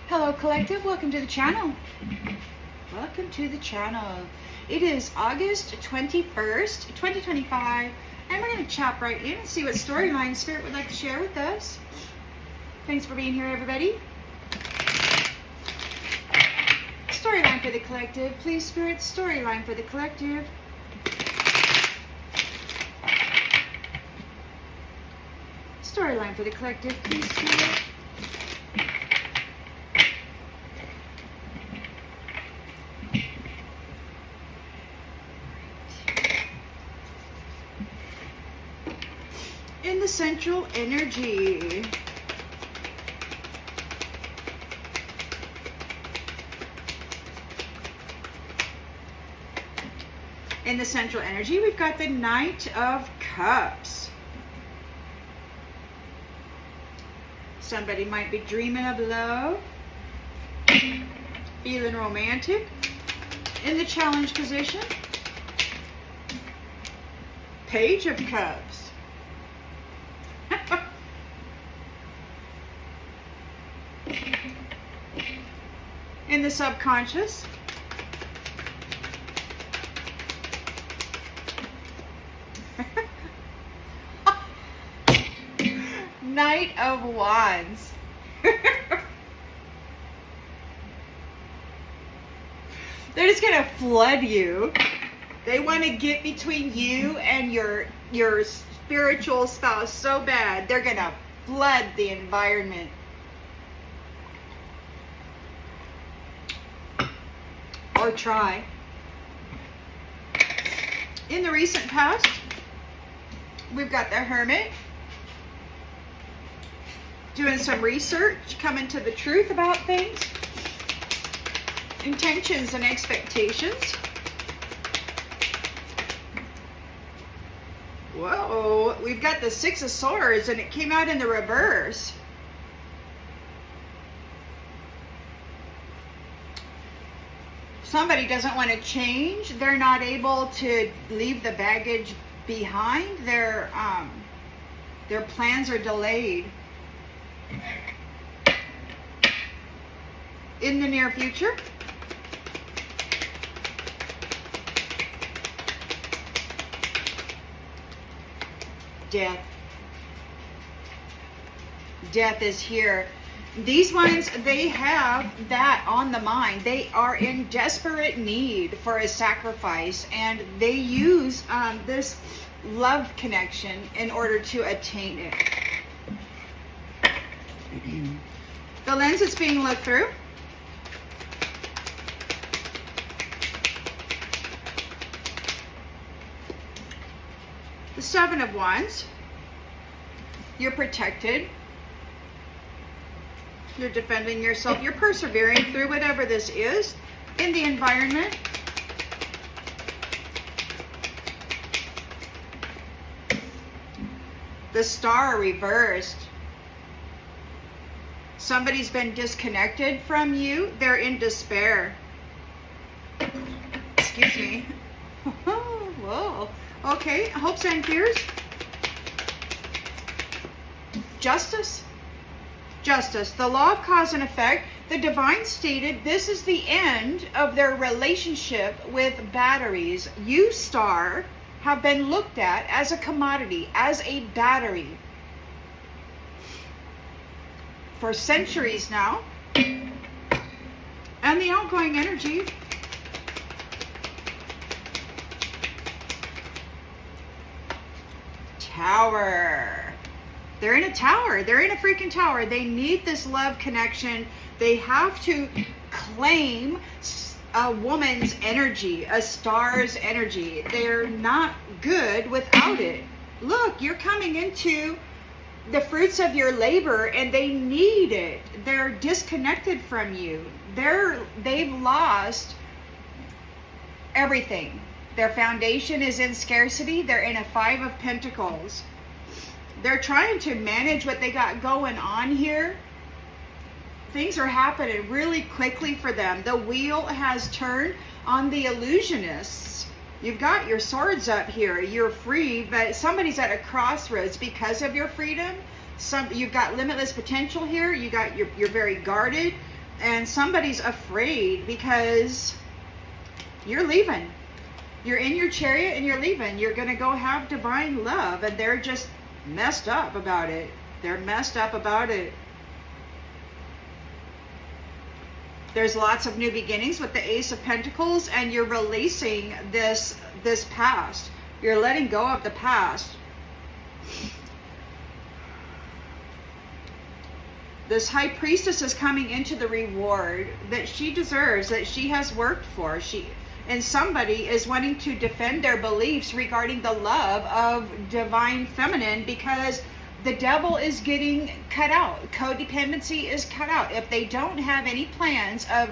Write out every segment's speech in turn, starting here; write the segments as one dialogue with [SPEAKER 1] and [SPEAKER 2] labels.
[SPEAKER 1] Hello collective, welcome to the channel. Welcome to the channel. It is August 21st, 2025, and we're going to chop right in and see what storyline Spirit would like to share with us. Thanks for being here, everybody. Storyline for the collective, please, Spirit. Storyline for the collective. Storyline for the collective, please, Spirit. In the central energy. In the central energy, we've got the Knight of Cups. Somebody might be dreaming of love, feeling romantic. In the challenge position, Page of Cups. In the subconscious, Knight of Wands. They're just gonna flood you. They want to get between you and your spiritual spouse so bad. They're gonna flood the environment. Or try. In the recent past, we've got the Hermit. Doing some research, coming to the truth about things. Intentions and expectations. Whoa, we've got the Six of Swords and it came out in the reverse. Somebody doesn't want to change. They're not able to leave the baggage behind. Their plans are delayed. In the near future, death. Death is here. These ones, they have that on the mind. They are in desperate need for a sacrifice, and they use this love connection in order to attain it. The lens that's being looked through. The Seven of Wands. You're protected. You're defending yourself. You're persevering through whatever this is in the environment. The Star reversed. Somebody's been disconnected from you. They're in despair. Excuse me. Whoa. Okay, hopes and fears. Justice. Justice. The law of cause and effect. The divine stated this is the end of their relationship with batteries. You, Star, have been looked at as a commodity, as a battery. For centuries now. And the outgoing energy. Tower. They're in a tower. They're in a freaking tower. They need this love connection. They have to claim a woman's energy, a star's energy. They're not good without it. Look, you're coming into the fruits of your labor and they need it. They're disconnected from you. They've lost everything. Their foundation is in scarcity. They're in a Five of Pentacles. They're trying to manage what they got going on here. Things are happening really quickly for them. The wheel has turned on the illusionists. You've got your swords up here. You're free, but somebody's at a crossroads because of your freedom. You've got limitless potential here. You're very guarded, and somebody's afraid because you're leaving. You're in your chariot and you're leaving. You're going to go have divine love, and they're just messed up about it. They're messed up about it. There's lots of new beginnings with the Ace of Pentacles, and you're releasing this past. You're letting go of the past. This High Priestess is coming into the reward that she deserves, that she has worked for. And somebody is wanting to defend their beliefs regarding the love of divine feminine, because the devil is getting cut out. Codependency is cut out. If they don't have any plans of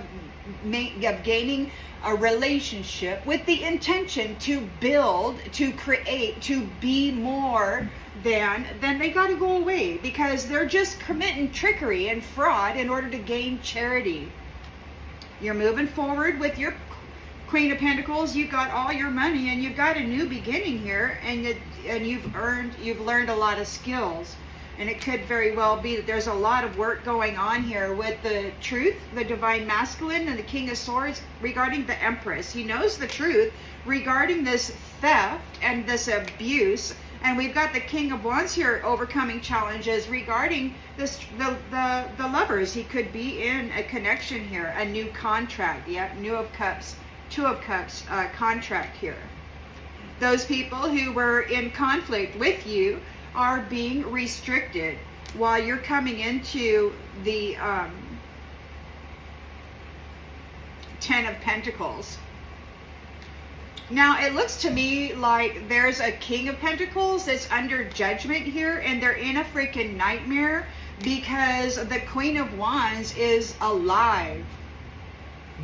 [SPEAKER 1] gaining a relationship with the intention to build, to create, to be more than, then they got to go away, because they're just committing trickery and fraud in order to gain charity. You're moving forward with your Queen of Pentacles. You got all your money, and you've got a new beginning here, and you've learned a lot of skills. And it could very well be that there's a lot of work going on here with the truth, the divine masculine, and the King of Swords regarding the Empress. He knows the truth regarding this theft and this abuse. And we've got the King of Wands here overcoming challenges regarding this, the lovers. He could be in a connection here, a new contract. Yeah, New of Cups, Two of Cups contract here. Those people who were in conflict with you are being restricted while you're coming into the Ten of Pentacles. Now, it looks to me like there's a King of Pentacles that's under judgment here, and they're in a freaking nightmare because the Queen of Wands is alive,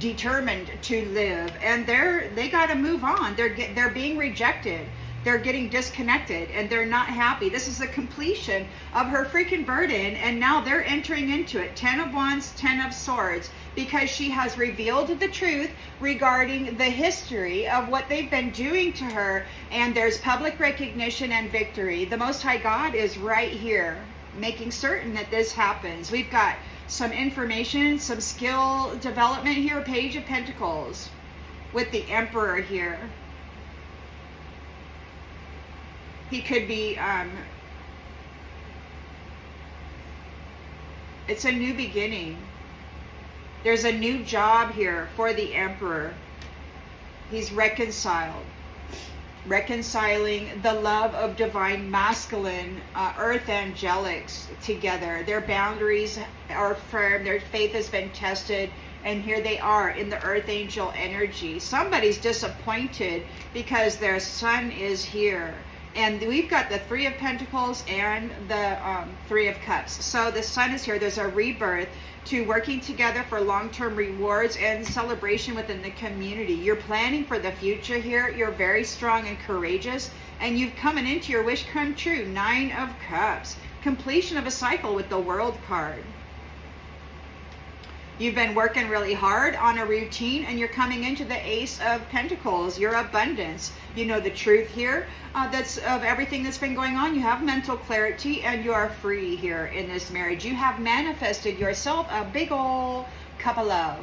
[SPEAKER 1] determined to live, and they got to move on. They're being rejected. They're getting disconnected, and they're not happy. This is the completion of her freaking burden, and now they're entering into it. Ten of Wands, Ten of Swords, because she has revealed the truth regarding the history of what they've been doing to her, and there's public recognition and victory. The Most High God is right here, making certain that this happens. We've got some information, some skill development here. Page of Pentacles with the Emperor here. He could be, it's a new beginning. There's a new job here for the Emperor. He's reconciling the love of divine masculine, earth angelics together. Their boundaries are firm. Their faith has been tested. And here they are in the earth angel energy. Somebody's disappointed because their sun is here. And we've got the Three of Pentacles and the Three of Cups. So the sun is here. There's a rebirth to working together for long-term rewards and celebration within the community. You're planning for the future here. You're very strong and courageous. And you've coming into your wish come true. Nine of Cups. Completion of a cycle with the World card. You've been working really hard on a routine, and you're coming into the Ace of Pentacles, your abundance. You know the truth here, that's of everything that's been going on. You have mental clarity, and you are free here in this marriage. You have manifested yourself a big old cup of love.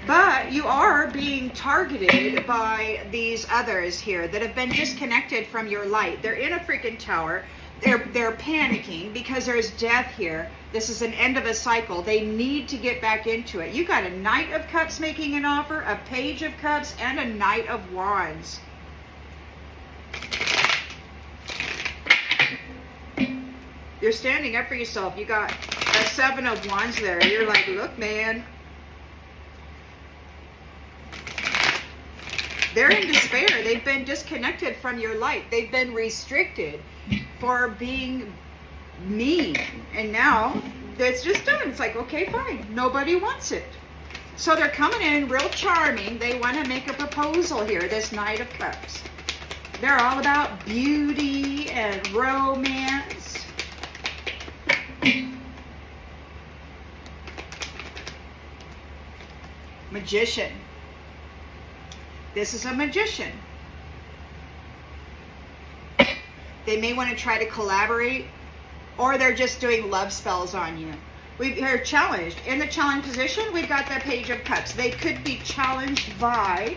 [SPEAKER 1] But you are being targeted by these others here that have been disconnected from your light. They're in a freaking tower. They're panicking because there's death here. This is an end of a cycle. They need to get back into it. You got a Knight of Cups making an offer, a Page of Cups, and a Knight of Wands. You're standing up for yourself. You got a Seven of Wands there. You're like, look, man. They're in despair. They've been disconnected from your light. They've been restricted for being mean, and now it's just done. It's like, okay, fine, nobody wants it, so they're coming in real charming. They want to make a proposal here. This Knight of Cups, they're all about beauty and romance. Magician. This is a magician. They may want to try to collaborate, or they're just doing love spells on you. They're challenged. In the challenge position, we've got the Page of Cups. They could be challenged by,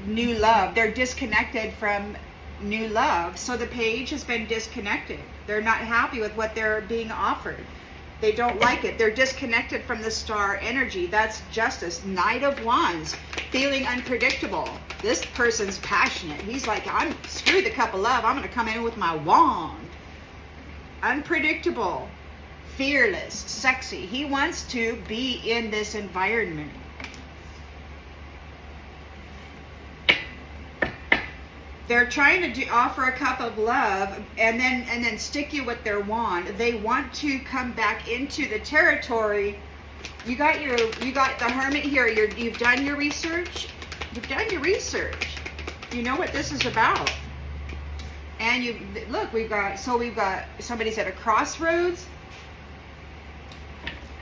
[SPEAKER 1] new love. They're disconnected from new love. So the page has been disconnected. They're not happy with what they're being offered. They don't like it. They're disconnected from the star energy. That's justice. Knight of Wands, feeling unpredictable. This person's passionate. He's like, screw the cup of love. I'm going to come in with my wand. Unpredictable, fearless, sexy. He wants to be in this environment. They're trying to offer a cup of love and then stick you with their wand. They want to come back into the territory. You got the Hermit here. You've done your research. You've done your research. You know what this is about. And we've got somebody's at a crossroads.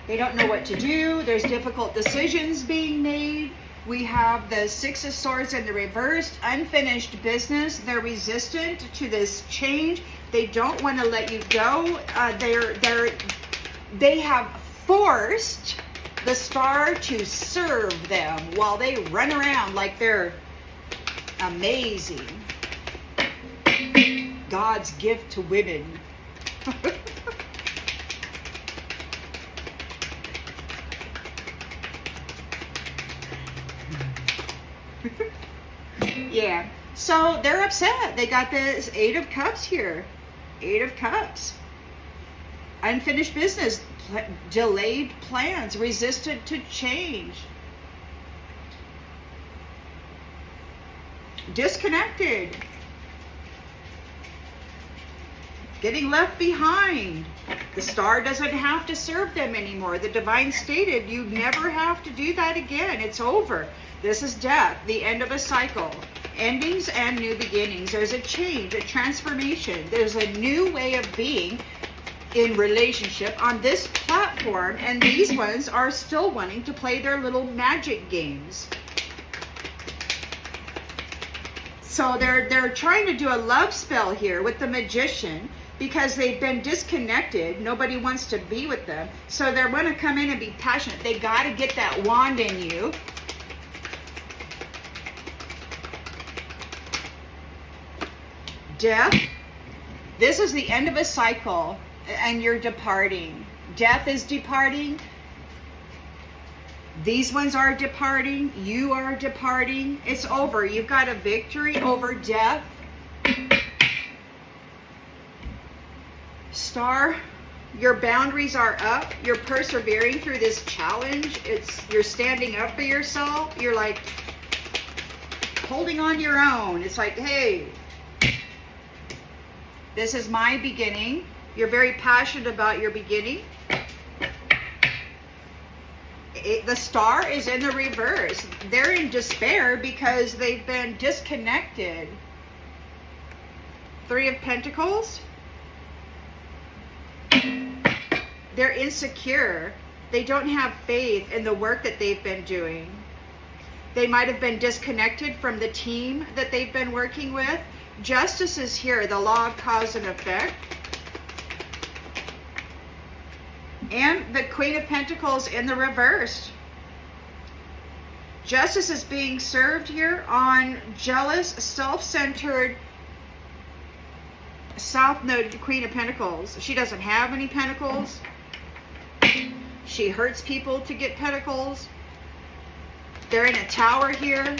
[SPEAKER 1] They don't know what to do. There's difficult decisions being made. We have the Six of Swords in the reversed, unfinished business. They're resistant to this change. They don't want to let you go. They have forced the star to serve them while they run around like they're amazing. God's gift to women. Yeah, so they're upset. They got this Eight of Cups here. Eight of Cups. Unfinished business, delayed plans, resistant to change. Disconnected. Getting left behind. The star doesn't have to serve them anymore. The divine stated you never have to do that again. It's over. This is death, the end of a cycle. Endings and new beginnings. There's a change, a transformation. There's a new way of being in relationship on this platform, and these ones are still wanting to play their little magic games. So they're trying to do a love spell here with the Magician because they've been disconnected. Nobody wants to be with them. So they want to come in and be passionate. They got to get that wand in you. Death. This is the end of a cycle, and you're departing. Death is departing. These ones are departing. You are departing. It's over. You've got a victory over death. Star, your boundaries are up. You're persevering through this challenge. You're standing up for yourself. You're like holding on your own. It's like, hey, this is my beginning. You're very passionate about your beginning. The star is in the reverse. They're in despair because they've been disconnected. Three of Pentacles. They're insecure. They don't have faith in the work that they've been doing. They might have been disconnected from the team that they've been working with. Justice is here, the law of cause and effect. And the Queen of Pentacles in the reverse. Justice is being served here on jealous, self-centered South Node Queen of Pentacles. She doesn't have any pentacles. She hurts people to get pentacles. They're in a tower here.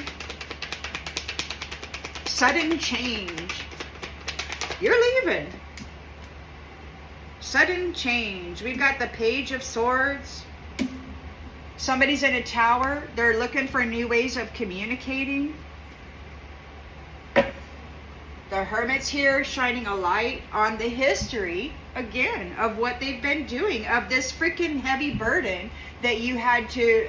[SPEAKER 1] Sudden change. You're leaving. Sudden change. We've got the Page of Swords. Somebody's in a tower. They're looking for new ways of communicating. The Hermit's here shining a light on the history, again, of what they've been doing, of this freaking heavy burden that you had to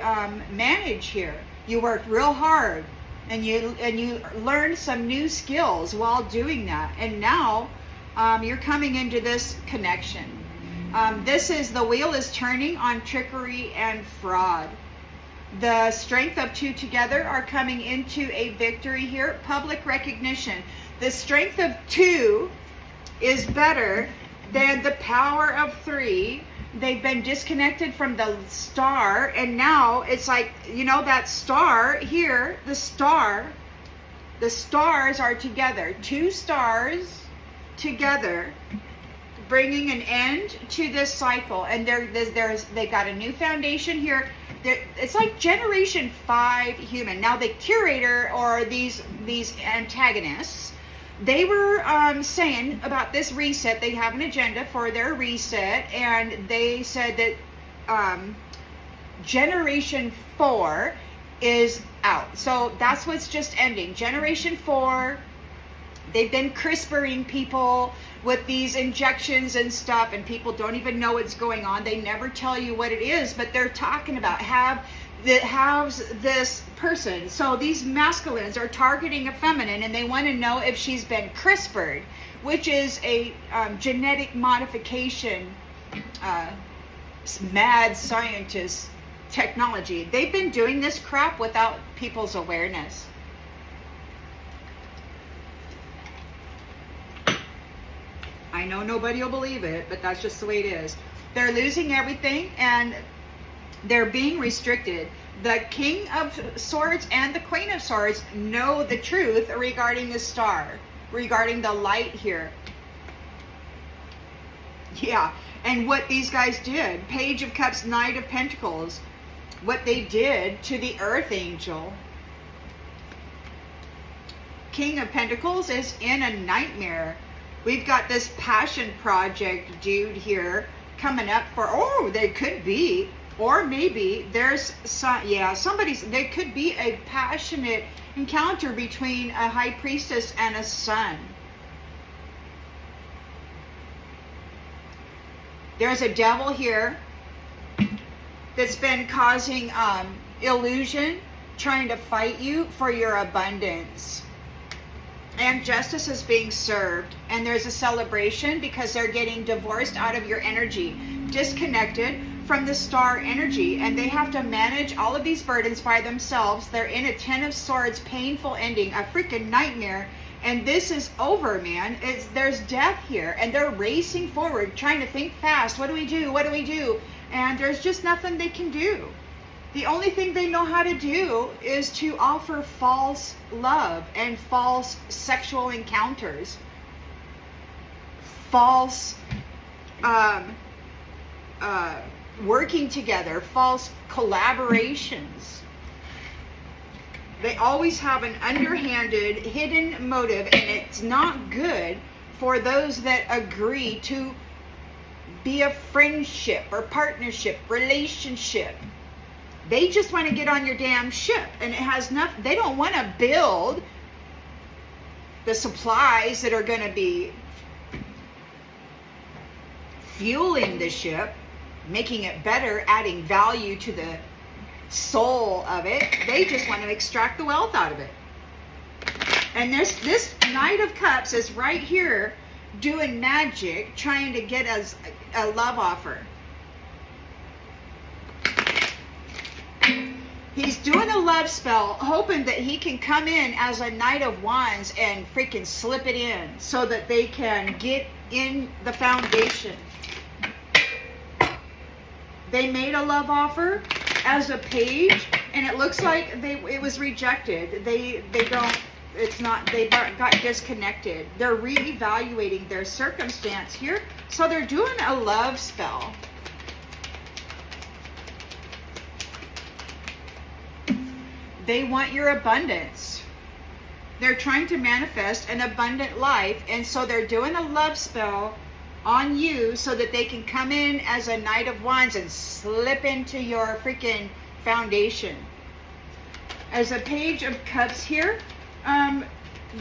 [SPEAKER 1] manage here. You worked real hard. And you learned some new skills while doing that. And now you're coming into this connection. This is the wheel is turning on trickery and fraud. The strength of two together are coming into a victory here. Public recognition. The strength of two is better than the power of three. They've been disconnected from the star, and now it's like, you know, that star here, the stars are together. Two stars together, bringing an end to this cycle. And they got a new foundation here. It's like generation 5 human. Now the curator, or these antagonists, they were saying about this reset. They have an agenda for their reset, and they said that generation 4 is out. So that's what's just ending. Generation 4, they've been CRISPRing people with these injections and stuff, and people don't even know what's going on. They never tell you what it is, but they're talking about has this person. So these masculines are targeting a feminine, and they want to know if she's been CRISPRed, which is a genetic modification, mad scientist technology. They've been doing this crap without people's awareness. I know nobody will believe it, but that's just the way it is. They're losing everything, and they're being restricted. The King of Swords and the Queen of Swords know the truth regarding the star, regarding the light here. Yeah, and what these guys did. Page of Cups, Knight of Pentacles. What they did to the Earth Angel. King of Pentacles is in a nightmare. We've got this passion project dude here coming up for, oh, they could be, or maybe there's some, yeah, there could be a passionate encounter between a high priestess and a son. There's a devil here that's been causing illusion, trying to fight you for your abundance. And justice is being served, and there's a celebration because they're getting divorced out of your energy, disconnected from the star energy, and they have to manage all of these burdens by themselves. They're in a 10 of Swords, painful ending, a freaking nightmare, and this is over, man. There's death here, and they're racing forward, trying to think fast. What do we do? What do we do? And there's just nothing they can do. The only thing they know how to do is to offer false love and false sexual encounters, false working together, false collaborations. They always have an underhanded, hidden motive, and it's not good for those that agree to be a friendship or partnership, relationship. They just want to get on your damn ship, and it has nothing. They don't want to build the supplies that are going to be fueling the ship, making it better, adding value to the soul of it. They just want to extract the wealth out of it. And this Knight of Cups is right here doing magic, trying to get us a love offer. He's doing a love spell, hoping that he can come in as a Knight of Wands and freaking slip it in so that they can get in the foundation. They made a love offer as a page, and it looks like it was rejected. They got disconnected. They're reevaluating their circumstance here, so they're doing a love spell. They want your abundance. They're trying to manifest an abundant life, and so they're doing a love spell on you so that they can come in as a Knight of Wands and slip into your freaking foundation. As a Page of Cups here,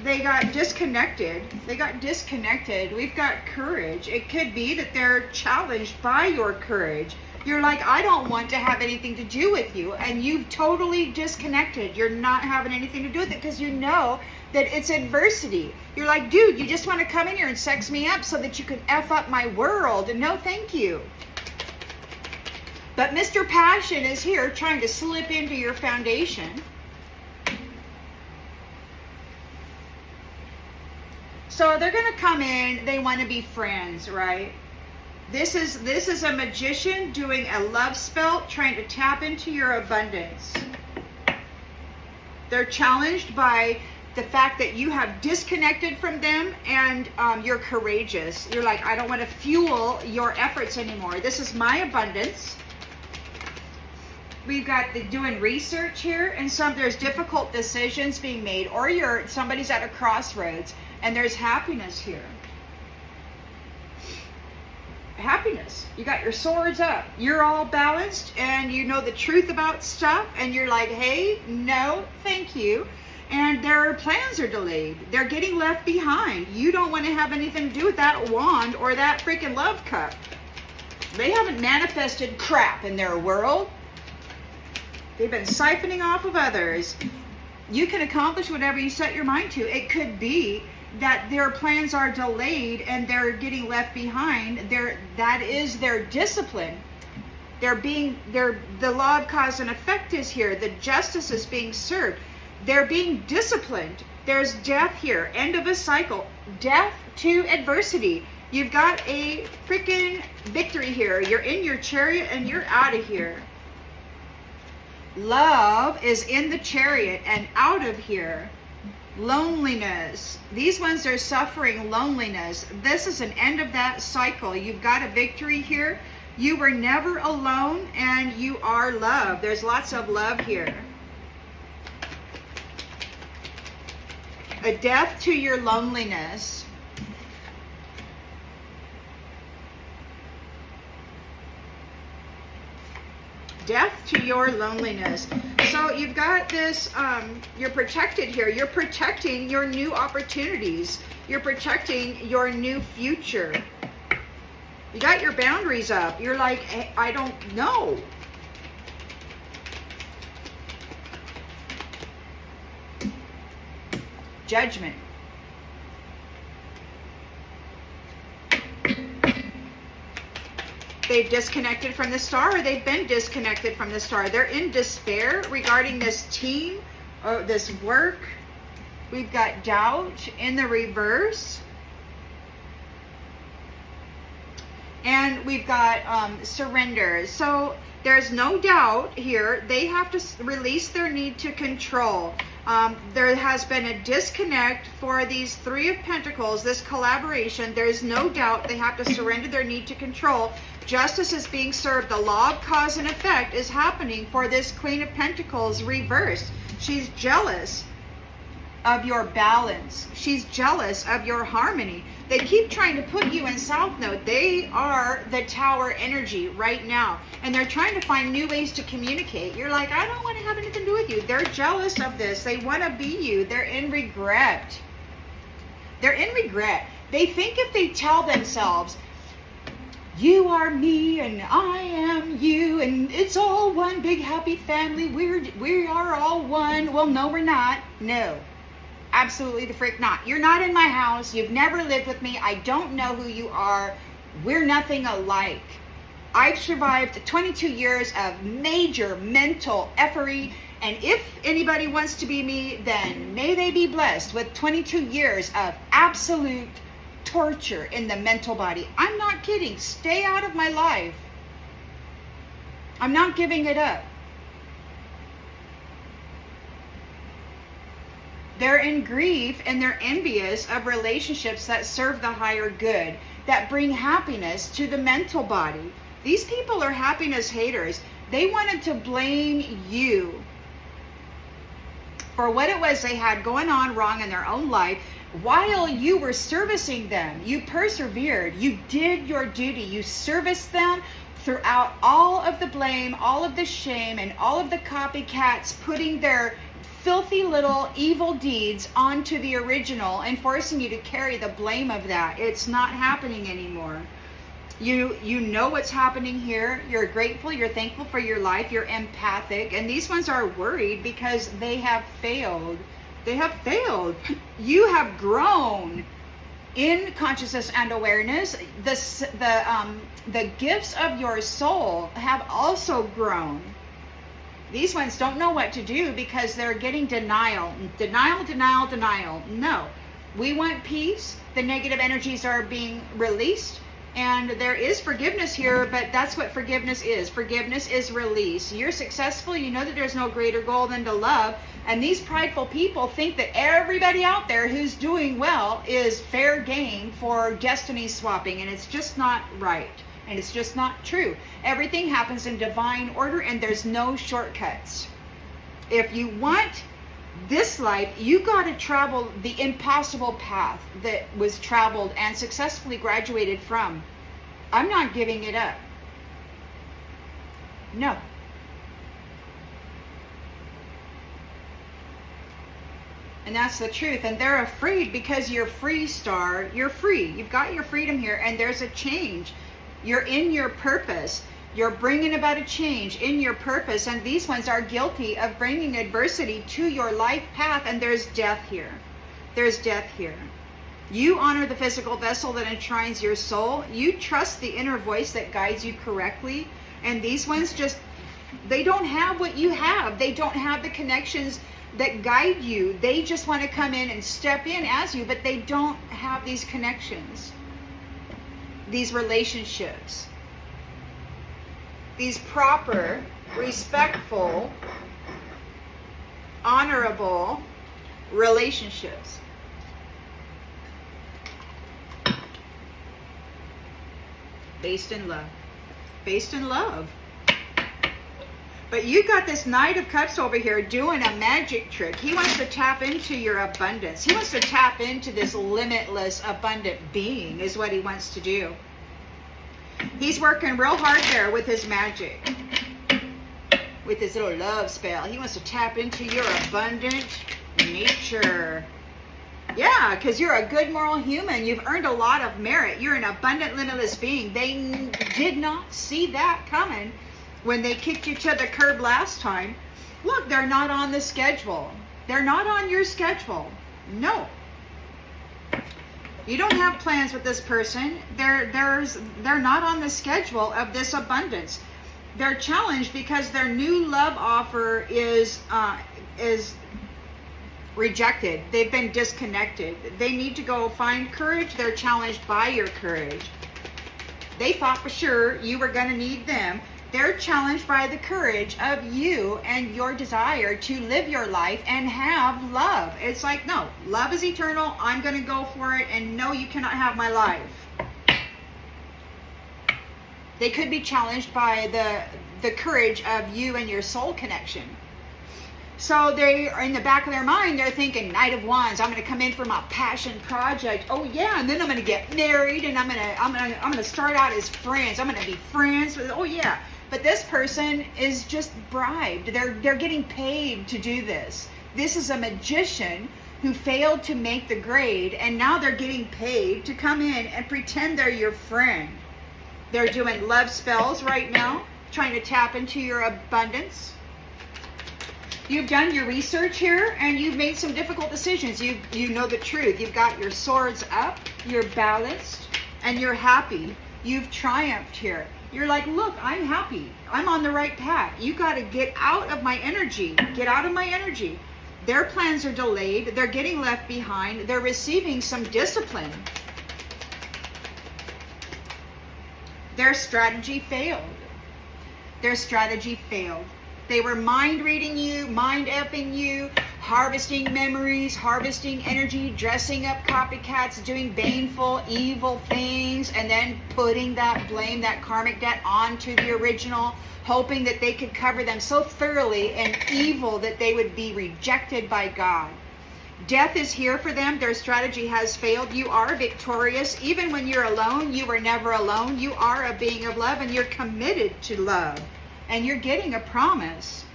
[SPEAKER 1] they got disconnected. We've got courage. It could be that they're challenged by your courage. You're like, I don't want to have anything to do with you. And you've totally disconnected. You're not having anything to do with it because you know that it's adversity. You're like, dude, you just want to come in here and sex me up so that you can F up my world. And no, thank you. But Mr. Passion is here trying to slip into your foundation. So they're going to come in, they want to be friends, right? This is a magician doing a love spell, trying to tap into your abundance. They're challenged by the fact that you have disconnected from them, and you're courageous. You're like, I don't want to fuel your efforts anymore. This is my abundance. We've got the doing research here, and there's difficult decisions being made, or somebody's at a crossroads, and there's happiness here. Happiness. You got your swords up. You're all balanced, and you know the truth about stuff, and you're like, hey, no, thank you. And their plans are delayed. They're getting left behind. You don't want to have anything to do with that wand or that freaking love cup. They haven't manifested crap in their world. They've been siphoning off of others. You can accomplish whatever you set your mind to. It could be that their plans are delayed and they're getting left behind. That is their discipline. The law of cause and effect is here. The justice is being served. They're being disciplined. There's death here. End of a cycle. Death to adversity. You've got a freaking victory here. You're in your chariot and you're out of here. Love is in the chariot and out of here. Loneliness. These ones are suffering loneliness. This is an end of that cycle. You've got a victory here. You were never alone, and you are loved. There's lots of love here. A death to your loneliness. Death to your loneliness. So you've got this, you're protected here. You're protecting your new opportunities. You're protecting your new future. You got your boundaries up. You're like, hey, I don't know. Judgment. They've disconnected from the star, or they've been disconnected from the star. They're in despair regarding this team, or this work. We've got doubt in the reverse. And we've got surrender. So there's no doubt here. They have to release their need to control. There has been a disconnect for these Three of Pentacles, this collaboration. There's no doubt they have to surrender their need to control. Justice is being served. The law of cause and effect is happening for this Queen of Pentacles reversed. She's jealous of your balance. She's jealous of your harmony. They keep trying to put you in South Node. They are the Tower energy right now. And they're trying to find new ways to communicate. You're like, I don't want to have anything to do with you. They're jealous of this. They want to be you. They're in regret. They're in regret. They think if they tell themselves, you are me and I am you and it's all one big happy family. We are all one. Well, no, we're not. No. Absolutely the frick not. You're not in my house. You've never lived with me. I don't know who you are. We're nothing alike. I've survived 22 years of major mental effery, and if anybody wants to be me, then may they be blessed with 22 years of absolute torture in the mental body. I'm not kidding. Stay out of my life. I'm not giving it up. They're in grief and they're envious of relationships that serve the higher good, that bring happiness to the mental body. These people are happiness haters. They wanted to blame you for what it was they had going on wrong in their own life while you were servicing them. You persevered. You did your duty. You serviced them throughout all of the blame, all of the shame, and all of the copycats putting their filthy little evil deeds onto the original and forcing you to carry the blame of that. It's not happening anymore. You know what's happening here. You're grateful, you're thankful for your life, you're empathic, and these ones are worried because they have failed. They have failed. You have grown. in consciousness and awareness, the gifts of your soul have also grown. These ones don't know what to do because they're getting denial. No. We want peace. The negative energies are being released. And there is forgiveness here, but that's what forgiveness is. Forgiveness is release. You're successful. You know that there's no greater goal than to love. And these prideful people think that everybody out there who's doing well is fair game for destiny swapping. And it's just not right. And it's just not true. Everything happens in divine order and there's no shortcuts. If you want this life, you got to travel the impossible path that was traveled and successfully graduated from. I'm not giving it up. No. And that's the truth. And they're afraid because you're free, Star. You're free. You've got your freedom here and there's a change. You're in your purpose. You're bringing about a change in your purpose, and these ones are guilty of bringing adversity to your life path, and there's death here. There's death here. You honor the physical vessel that enshrines your soul. You trust the inner voice that guides you correctly, and these ones just, they don't have what you have. They don't have the connections that guide you. They just want to come in and step in as you, but they don't have these connections, these relationships. These proper, respectful, honorable relationships. Based in love. Based in love. But you got this Knight of Cups over here doing a magic trick. He wants to tap into your abundance. He wants to tap into this limitless, abundant being is what he wants to do. He's working real hard there with his magic. With his little love spell. He wants to tap into your abundant nature. Yeah, because you're a good moral human. You've earned a lot of merit. You're an abundant, limitless being. They did not see that coming when they kicked you to the curb last time. Look, they're not on the schedule. They're not on your schedule. No. You don't have plans with this person. They're not on the schedule of this abundance. They're challenged because their new love offer is rejected. They've been disconnected. They need to go find courage. They're challenged by your courage. They thought for sure you were going to need them. They're challenged by the courage of you and your desire to live your life and have love. It's like, no, love is eternal. I'm going to go for it. And no, you cannot have my life. They could be challenged by the courage of you and your soul connection. So they are in the back of their mind, they're thinking, Knight of Wands, I'm going to come in for my passion project. Oh yeah, and then I'm going to get married and I'm going to start out as friends. I'm going to be friends with, oh yeah. But this person is just bribed. They're getting paid to do this. This is a magician who failed to make the grade, and now they're getting paid to come in and pretend they're your friend. They're doing love spells right now, trying to tap into your abundance. You've done your research here, and you've made some difficult decisions. You know the truth. You've got your swords up, you're balanced, and you're happy. You've triumphed here. You're like, look, I'm happy. I'm on the right path. You got to get out of my energy. Get out of my energy. Their plans are delayed. They're getting left behind. They're receiving some discipline. Their strategy failed. Their strategy failed. They were mind reading you, mind effing you, harvesting memories, harvesting energy, dressing up copycats, doing baneful, evil things, and then putting that blame, that karmic debt onto the original, hoping that they could cover them so thoroughly in evil that they would be rejected by God. Death is here for them. Their strategy has failed. You are victorious. Even when you're alone, you were never alone. You are a being of love, and you're committed to love. And you're getting a promise.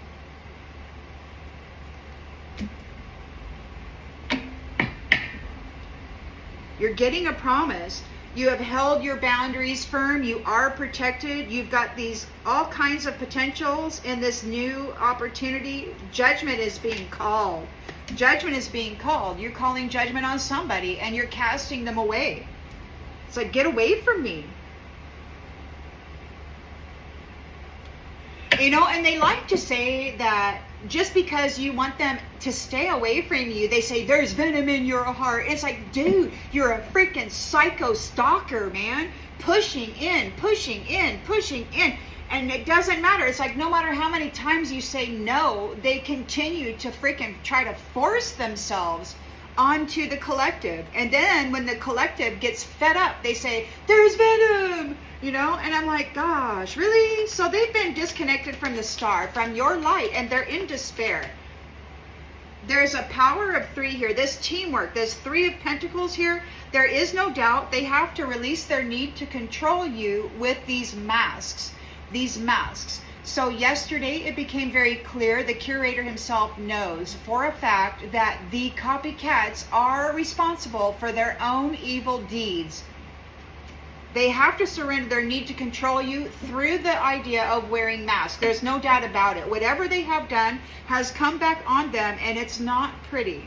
[SPEAKER 1] You're getting a promise. You have held your boundaries firm. You are protected. You've got these all kinds of potentials in this new opportunity. Judgment is being called. Judgment is being called. You're calling judgment on somebody and you're casting them away. It's like, get away from me. You know, and they like to say that just because you want them to stay away from you, they say there's venom in your heart. It's like, dude, you're a freaking psycho stalker, man. Pushing in, pushing in, pushing in. And it doesn't matter. It's like, no matter how many times you say no, they continue to freaking try to force themselves onto the collective. And then when the collective gets fed up, they say, there's venom. You know, and I'm like, gosh, really? So they've been disconnected from the star, from your light, and they're in despair. There's a power of 3 here. This teamwork, this 3 of Pentacles here, there is no doubt they have to release their need to control you with these masks. These masks. So yesterday it became very clear, the curator himself knows for a fact that the copycats are responsible for their own evil deeds. They have to surrender their need to control you through the idea of wearing masks. There's no doubt about it. Whatever they have done has come back on them, and it's not pretty.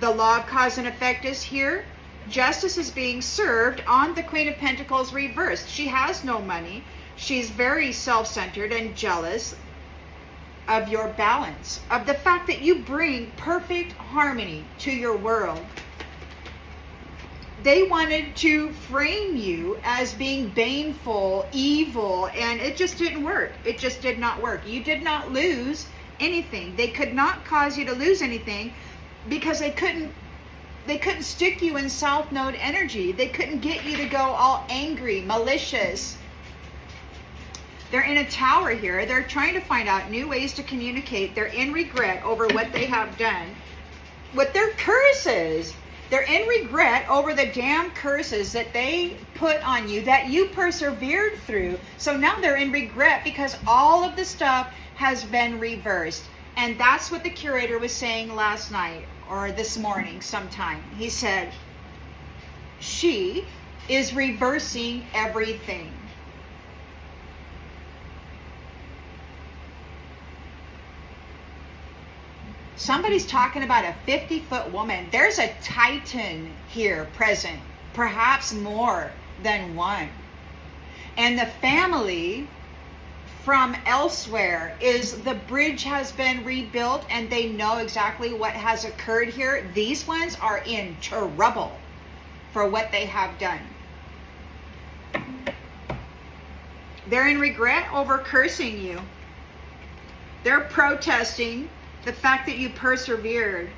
[SPEAKER 1] The law of cause and effect is here. Justice is being served on the Queen of Pentacles reversed. She has no money. She's very self-centered and jealous of your balance, of the fact that you bring perfect harmony to your world. They wanted to frame you as being baneful, evil, and it just didn't work. It just did not work. You did not lose anything. They could not cause you to lose anything because they couldn't stick you in South Node energy. They couldn't get you to go all angry, malicious. They're in a tower here. They're trying to find out new ways to communicate. They're in regret over what they have done with their curses. They're in regret over the damn curses that they put on you, that you persevered through. So now they're in regret because all of the stuff has been reversed. And that's what the curator was saying last night or this morning sometime. He said, she is reversing everything. Somebody's talking about a 50-foot woman. There's a titan here present, perhaps more than one. And the family from elsewhere is the bridge has been rebuilt and they know exactly what has occurred here. These ones are in trouble for what they have done. They're in regret over cursing you. They're protesting the fact that you persevered.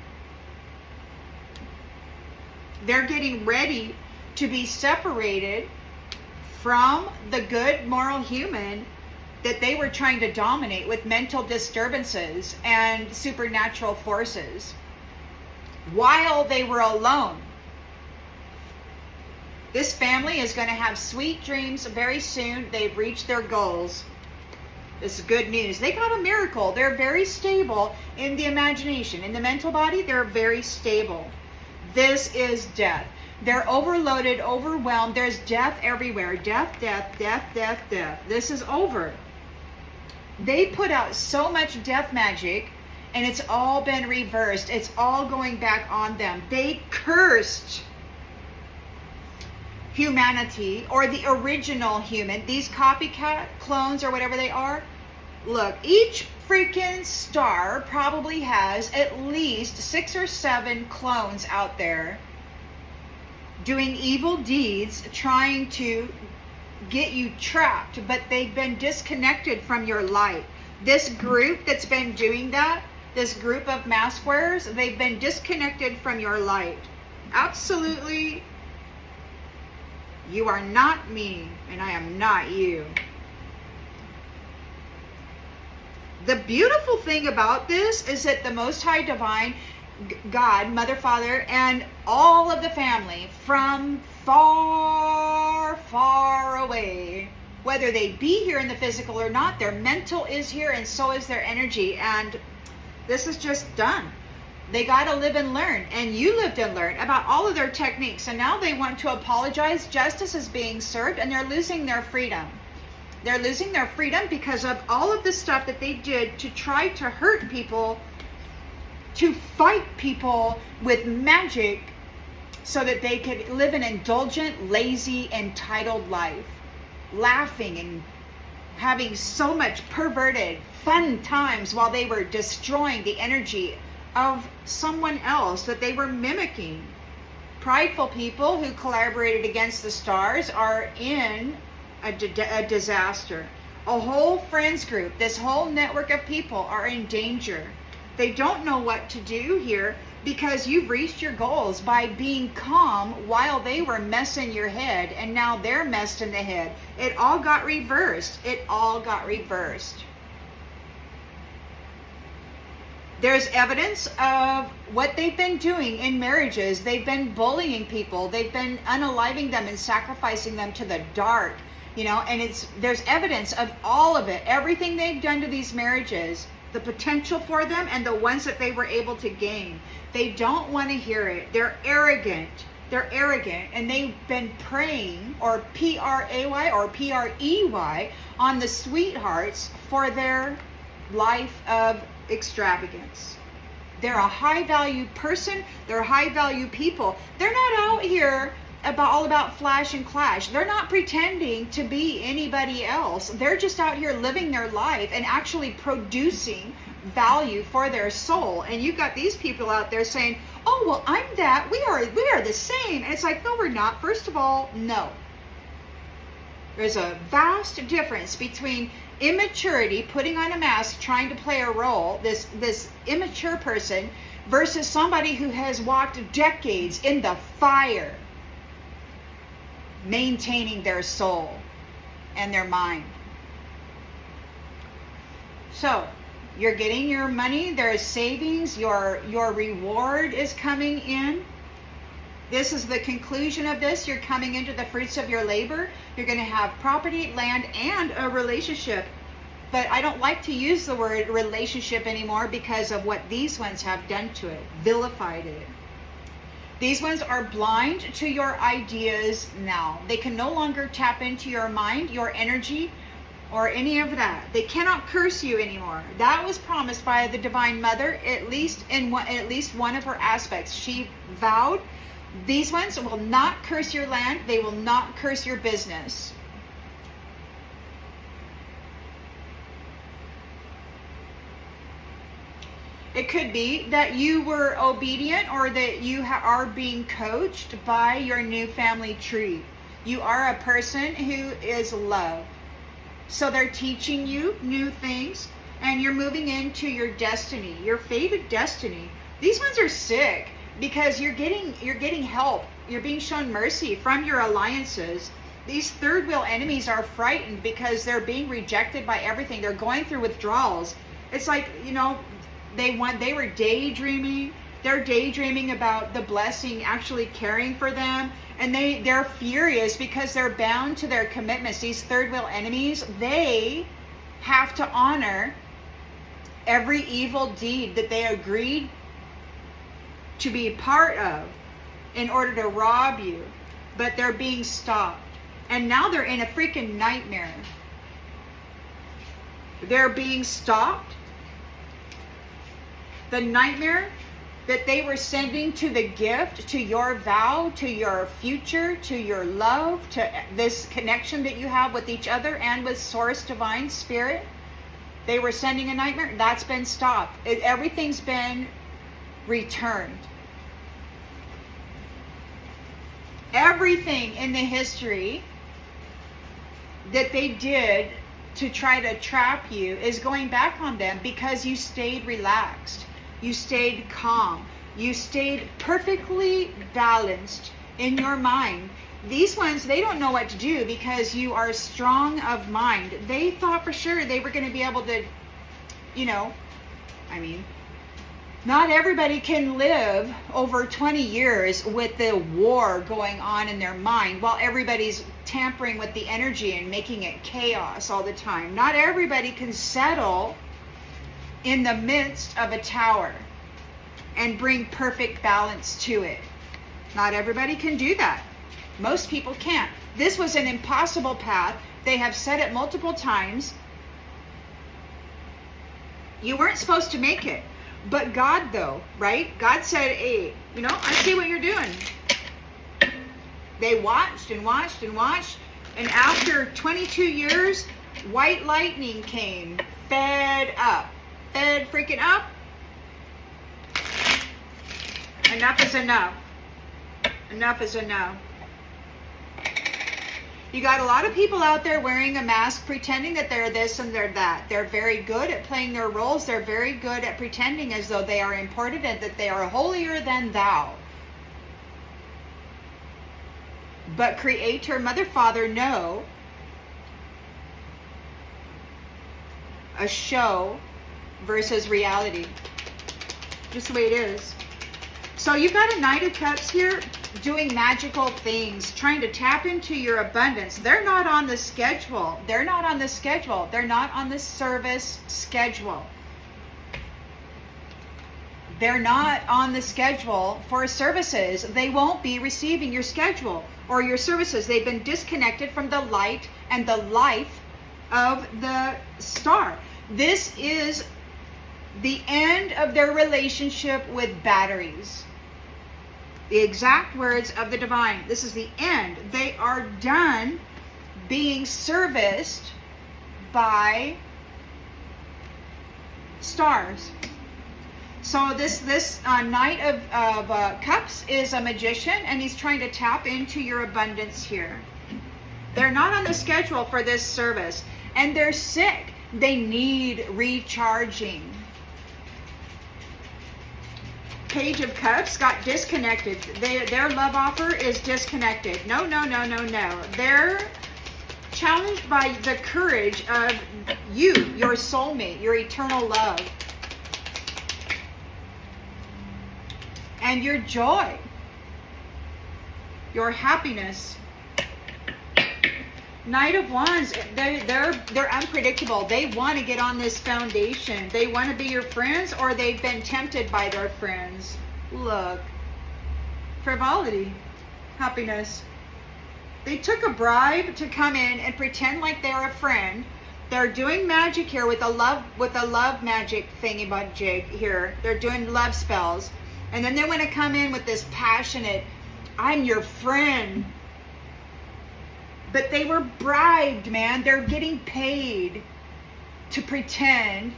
[SPEAKER 1] They're getting ready to be separated from the good moral human that they were trying to dominate with mental disturbances and supernatural forces while they were alone. This family is going to have sweet dreams very soon. They've reached their goals. This is good news. They got a miracle. They're very stable in the imagination. In the mental body, they're very stable. This is death. They're overloaded, overwhelmed. There's death everywhere. Death, death, death, death, death. This is over. They put out so much death magic, and it's all been reversed. It's all going back on them. They cursed humanity, or the original human. These copycat clones or whatever they are. Look, each freaking star probably has at least 6 or 7 clones out there doing evil deeds, trying to get you trapped, but they've been disconnected from your light. This group that's been doing that, this group of mask wearers, they've been disconnected from your light. Absolutely. You are not me, and I am not you. The beautiful thing about this is that the Most High Divine God, Mother, Father, and all of the family from far, far away, whether they be here in the physical or not, their mental is here, and so is their energy. And this is just done. They got to live and learn, and you lived and learned about all of their techniques, and now they want to apologize. Justice is being served, and they're losing their freedom. They're losing their freedom because of all of the stuff that they did to try to hurt people, to fight people with magic so that they could live an indulgent, lazy, entitled life, laughing and having so much perverted, fun times while they were destroying the energy of someone else that they were mimicking. Prideful people who collaborated against the stars are in a disaster. A whole friends group, this whole network of people are in danger. They don't know what to do here because you've reached your goals by being calm while they were messing your head, and now they're messed in the head. It all got reversed. It all got reversed. There's evidence of what they've been doing in marriages. They've been bullying people. They've been unaliving them and sacrificing them to the dark, and there's evidence of all of it. Everything they've done to these marriages, the potential for them and the ones that they were able to gain. They don't want to hear it. They're arrogant. They're arrogant, and they've been preying, or P-R-A-Y or P-R-E-Y, on the sweethearts for their life of extravagance. They're a high value person. They're high value people. They're not out here all about flash and clash. They're not pretending to be anybody else. They're just out here living their life and actually producing value for their soul. And you've got these people out there saying, oh, well, I'm that. We are the same. And it's like, no, we're not. First of all, no. There's a vast difference between immaturity, putting on a mask, trying to play a role, this immature person, versus somebody who has walked decades in the fire, maintaining their soul and their mind. So you're getting your money, there's savings, your reward is coming in. This is the conclusion of this. You're coming into the fruits of your labor. You're going to have property, land, and a relationship. But I don't like to use the word relationship anymore because of what these ones have done to it, vilified it. These ones are blind to your ideas now. They can no longer tap into your mind, your energy, or any of that. They cannot curse you anymore. That was promised by the Divine Mother, at least one of her aspects. She vowed, these ones will not curse your land. They will not curse your business. It could be that you were obedient, or that you are being coached by your new family tree. You are a person who is love. So they're teaching you new things, and you're moving into your destiny, your fated destiny. These ones are sick because you're getting help. You're being shown mercy from your alliances. These third wheel enemies are frightened because they're being rejected by everything. They're going through withdrawals. It's like, they were daydreaming. They're daydreaming about the blessing actually caring for them. And they're furious because they're bound to their commitments. These third wheel enemies, they have to honor every evil deed that they agreed to be part of in order to rob you. But they're being stopped. And now they're in a freaking nightmare. They're being stopped. The nightmare that they were sending to the gift, to your vow, to your future, to your love, to this connection that you have with each other and with Source, Divine Spirit. They were sending a nightmare. That's been stopped. Everything's been returned. Everything in the history that they did to try to trap you is going back on them because you stayed relaxed. You stayed calm. You stayed perfectly balanced in your mind. These ones, they don't know what to do because you are strong of mind. They thought for sure they were going to be able to, not everybody can live over 20 years with the war going on in their mind while everybody's tampering with the energy and making it chaos all the time. Not everybody can settle in the midst of a tower. and bring perfect balance to it. Not everybody can do that. Most people can't. This was an impossible path. They have said it multiple times. You weren't supposed to make it. But God, though, right? God said, hey, you know, I see what you're doing. They watched and watched and watched. And after 22 years, white lightning came. Fed up. Fed freaking up. Enough is enough. Enough is enough. You got a lot of people out there wearing a mask, pretending that they're this and they're that. They're very good at playing their roles. They're very good at pretending as though they are important and that they are holier than thou. But Creator, Mother, Father know a show versus reality. Just the way it is. So you've got a Knight of Cups here doing magical things, trying to tap into your abundance. They're not on the schedule. They're not on the schedule. They're not on the service schedule. They're not on the schedule for services. They won't be receiving your schedule or your services. They've been disconnected from the light and the life of the star. This is the end of their relationship with batteries. The exact words of the divine. This is the end. They are done being serviced by stars. So this Knight of Cups is a magician, and he's trying to tap into your abundance here. They're not on the schedule for this service, and they're sick. They need recharging. Page of Cups got disconnected. Their love offer is disconnected. No. They're challenged by the courage of you, your soulmate, your eternal love. And your joy. Your happiness. Knight of Wands, they're unpredictable. They want to get on this foundation. They want to be your friends, or they've been tempted by their friends. Look. Frivolity. Happiness. They took a bribe to come in and pretend like they're a friend. They're doing magic here with a love magic thingy-bug-jig here. They're doing love spells. And then they want to come in with this passionate, I'm your friend. But they were bribed, man. They're getting paid to pretend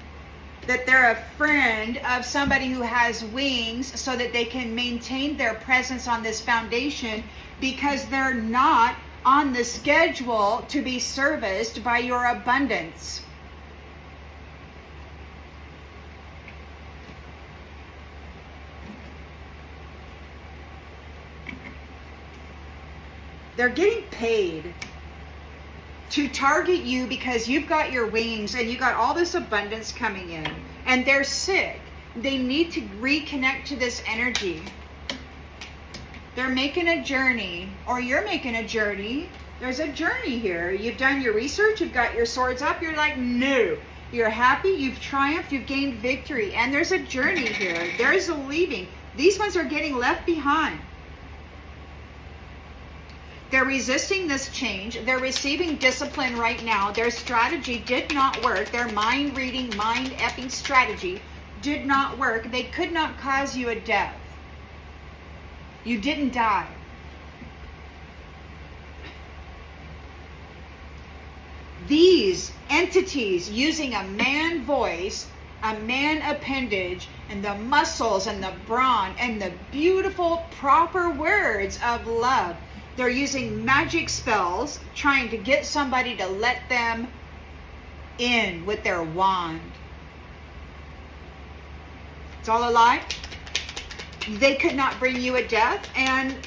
[SPEAKER 1] that they're a friend of somebody who has wings so that they can maintain their presence on this foundation, because they're not on the schedule to be serviced by your abundance. They're getting paid to target you because you've got your wings and you got all this abundance coming in. And they're sick. They need to reconnect to this energy. They're making a journey, or you're making a journey. There's a journey here. You've done your research. You've got your swords up. You're like, no. You're happy. You've triumphed. You've gained victory. And there's a journey here. There's a leaving. These ones are getting left behind. They're resisting this change. They're receiving discipline right now. Their strategy did not work. Their mind-reading, mind-effing strategy did not work. They could not cause you a death. You didn't die. These entities using a man voice, a man appendage, and the muscles and the brawn and the beautiful, proper words of love. They're using magic spells, trying to get somebody to let them in with their wand. It's all a lie. They could not bring you a death, and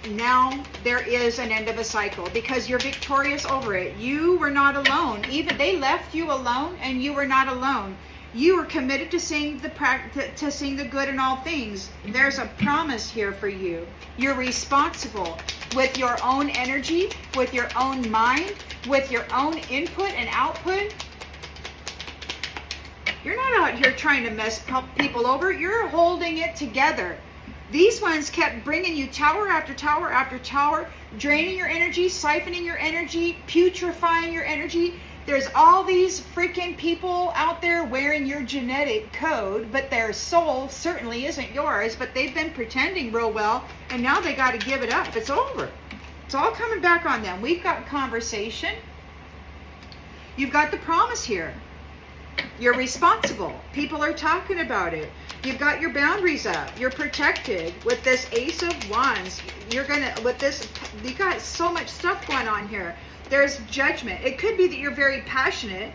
[SPEAKER 1] now there is an end of a cycle because you're victorious over it. You were not alone. Even they left you alone, and you were not alone. You were committed to seeing the good in all things. There's a promise here for you. You're responsible with your own energy, with your own mind, with your own input and output. You're not out here trying to mess people over. You're holding it together. These ones kept bringing you tower after tower after tower, draining your energy, siphoning your energy, putrefying your energy. There's all these freaking people out there wearing your genetic code, but their soul certainly isn't yours, but they've been pretending real well, and now they got to give it up. It's over. It's all coming back on them. We've got conversation. You've got the promise here. You're responsible. People are talking about it. You've got your boundaries up. You're protected with this Ace of Wands. You're gonna, with this, you got so much stuff going on here. There's judgment. It could be that you're very passionate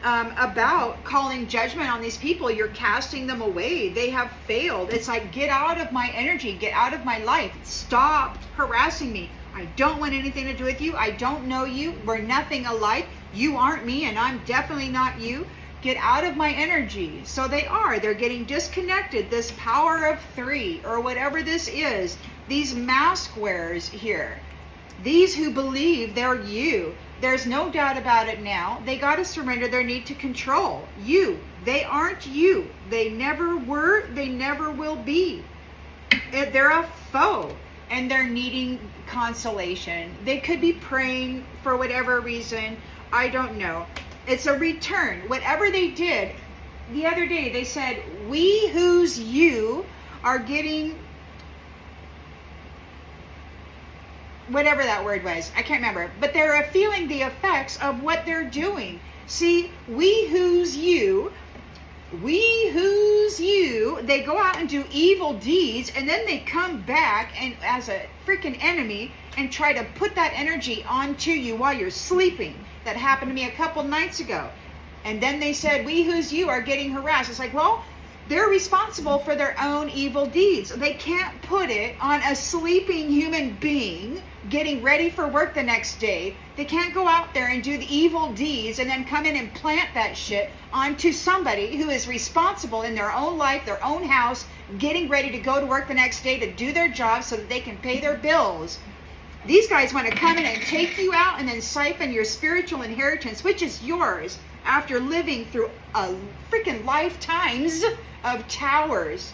[SPEAKER 1] about calling judgment on these people. You're casting them away. They have failed. It's like, get out of my energy. Get out of my life. Stop harassing me. I don't want anything to do with you. I don't know you. We're nothing alike. You aren't me, and I'm definitely not you. Get out of my energy. So they are. They're getting disconnected. This power of 3 or whatever this is. These mask wearers here. These who believe they're you. There's no doubt about it now. They got to surrender their need to control you. They aren't you. They never were. They never will be. They're a foe, and they're needing consolation. They could be praying for whatever reason. I don't know. It's a return. Whatever they did, the other day they said, we who's you are getting, whatever that word was, I can't remember, but they're feeling the effects of what they're doing. See, we who's you, they go out and do evil deeds, and then they come back and as a freaking enemy and try to put that energy onto you while you're sleeping. That happened to me a couple nights ago. And then they said, we who's you are getting harassed. It's like, well, they're responsible for their own evil deeds. They can't put it on a sleeping human being getting ready for work the next day. They can't go out there and do the evil deeds and then come in and plant that shit onto somebody who is responsible in their own life, their own house, getting ready to go to work the next day to do their job so that they can pay their bills. These guys want to come in and take you out and then siphon your spiritual inheritance, which is yours, after living through a freaking lifetimes of towers.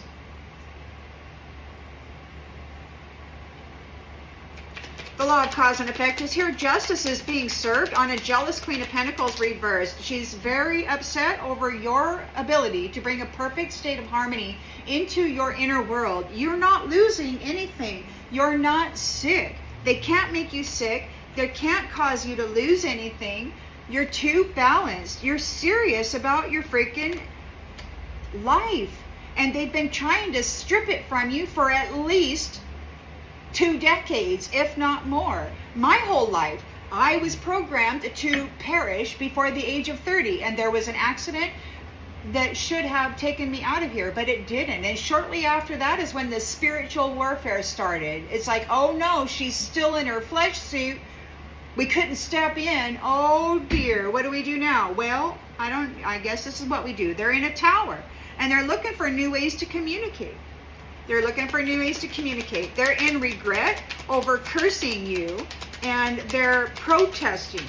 [SPEAKER 1] The law of cause and effect is here. Justice is being served on a jealous Queen of Pentacles reversed. She's very upset over your ability to bring a perfect state of harmony into your inner world. You're not losing anything. You're not sick. They can't make you sick. They can't cause you to lose anything. You're too balanced. You're serious about your freaking life. And they've been trying to strip it from you for at least 2 decades, if not more. My whole life, I was programmed to perish before the age of 30. And there was an accident that should have taken me out of here, but it didn't. And shortly after that is when the spiritual warfare started. It's like, oh no, she's still in her flesh suit. We couldn't step in. Oh dear, what do we do now? Well, I guess this is what we do. They're in a tower and they're looking for new ways to communicate. They're looking for new ways to communicate. They're in regret over cursing you, and they're protesting.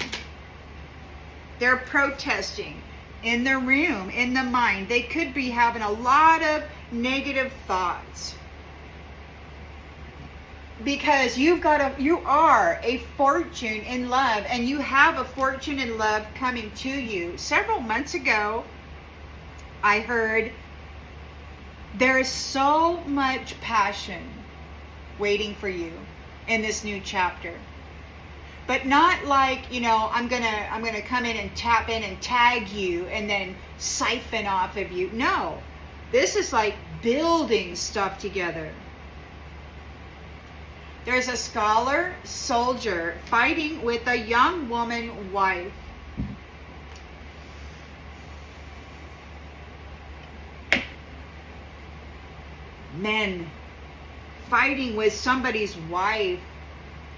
[SPEAKER 1] They're protesting. In the room, in the mind, they could be having a lot of negative thoughts because you are a fortune in love, and you have a fortune in love coming to you. Several months ago, I heard there is so much passion waiting for you in this new chapter. But not like, you know, I'm gonna come in and tap in and tag you and then siphon off of you. No, this is like building stuff together. There's a scholar soldier fighting with a young woman wife. Men fighting with somebody's wife.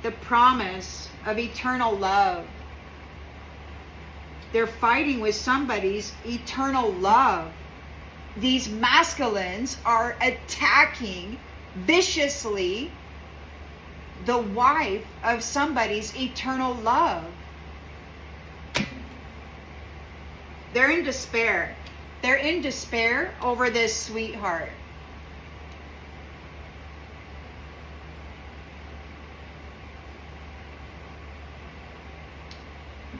[SPEAKER 1] The promise of eternal love. They're fighting with somebody's eternal love. These masculines are attacking viciously the wife of somebody's eternal love. They're in despair. They're in despair over this sweetheart.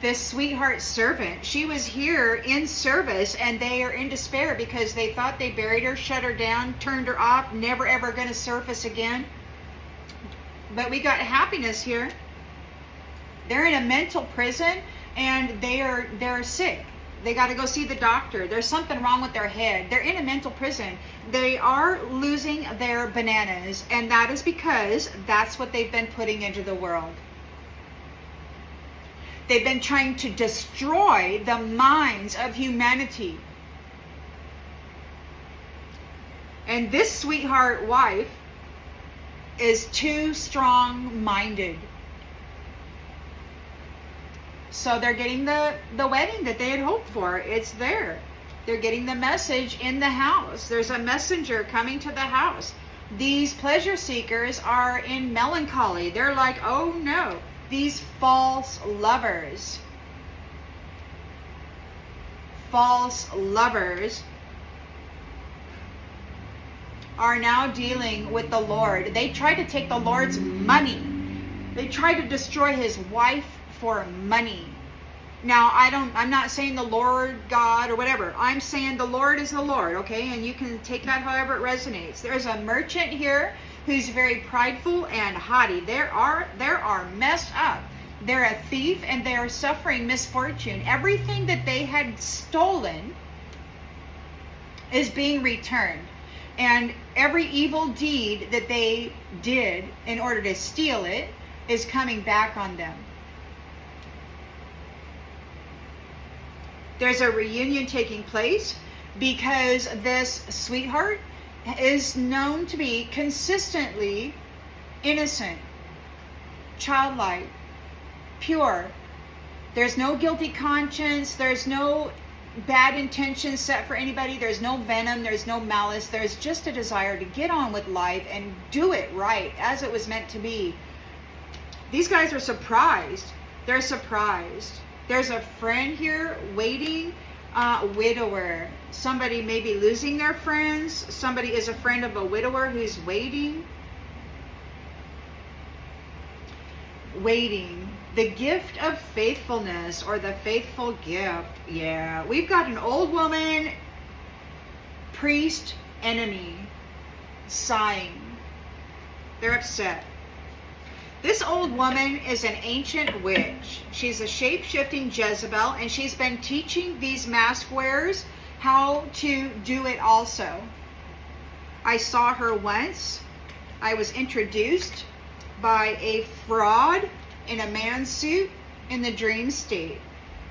[SPEAKER 1] This sweetheart servant, she was here in service, and they are in despair because they thought they buried her, shut her down, turned her off, never ever going to surface again. But we got happiness here. They're in a mental prison, and they're sick. They got to go see the doctor. There's something wrong with their head. They're in a mental prison. They are losing their bananas, and that is because that's what they've been putting into the world. They've been trying to destroy the minds of humanity. And this sweetheart wife is too strong-minded. So they're getting the wedding that they had hoped for. It's there. They're getting the message in the house. There's a messenger coming to the house. These pleasure seekers are in melancholy. They're like, oh no. These false lovers are now dealing with the Lord. They tried to take the Lord's money. They tried to destroy his wife for money. Now, I'm not saying the Lord God or whatever. I'm saying the Lord is the Lord, okay? And you can take that however it resonates. There's a merchant here who's very prideful and haughty. They are messed up. They're a thief, and they are suffering misfortune. Everything that they had stolen is being returned. And every evil deed that they did in order to steal it is coming back on them. There's a reunion taking place because this sweetheart is known to be consistently innocent, childlike, pure. There's no guilty conscience. There's no bad intentions set for anybody. There's no venom. There's no malice. There's just a desire to get on with life and do it right as it was meant to be. These guys are surprised. They're surprised. There's a friend here waiting, widower. Somebody may be losing their friends. Somebody is a friend of a widower who's waiting. Waiting. The gift of faithfulness, or the faithful gift. Yeah, we've got an old woman, priest, enemy, sighing. They're upset. This old woman is an ancient witch. She's a shape-shifting Jezebel, and she's been teaching these mask wearers how to do it also. I saw her once. I was introduced by a fraud in a man's suit in the dream state.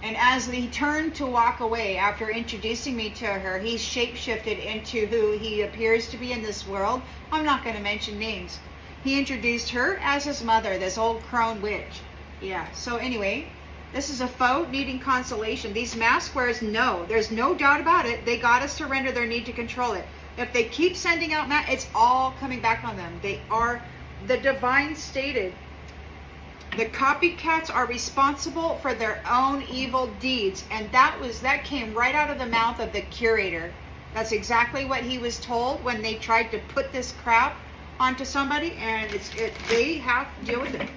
[SPEAKER 1] And as he turned to walk away after introducing me to her, he shape-shifted into who he appears to be in this world. I'm not going to mention names. He introduced her as his mother, this old crone witch. Yeah, so anyway, this is a foe needing consolation. These mask wearers know, there's no doubt about it, they got to surrender their need to control it. If they keep sending out it's all coming back on them. They are, the divine stated, the copycats are responsible for their own evil deeds. And that came right out of the mouth of the curator. That's exactly what he was told when they tried to put this crap onto somebody, and they have to deal with it.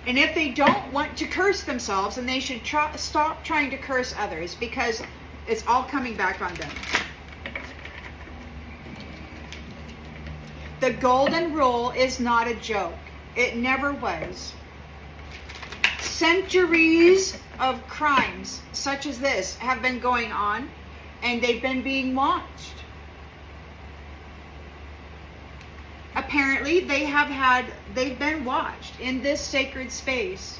[SPEAKER 1] And if they don't want to curse themselves, then they should stop trying to curse others, because it's all coming back on them. The golden rule is not a joke. It never was. Centuries of crimes such as this have been going on, and they've been being watched. Apparently, they've been watched in this sacred space.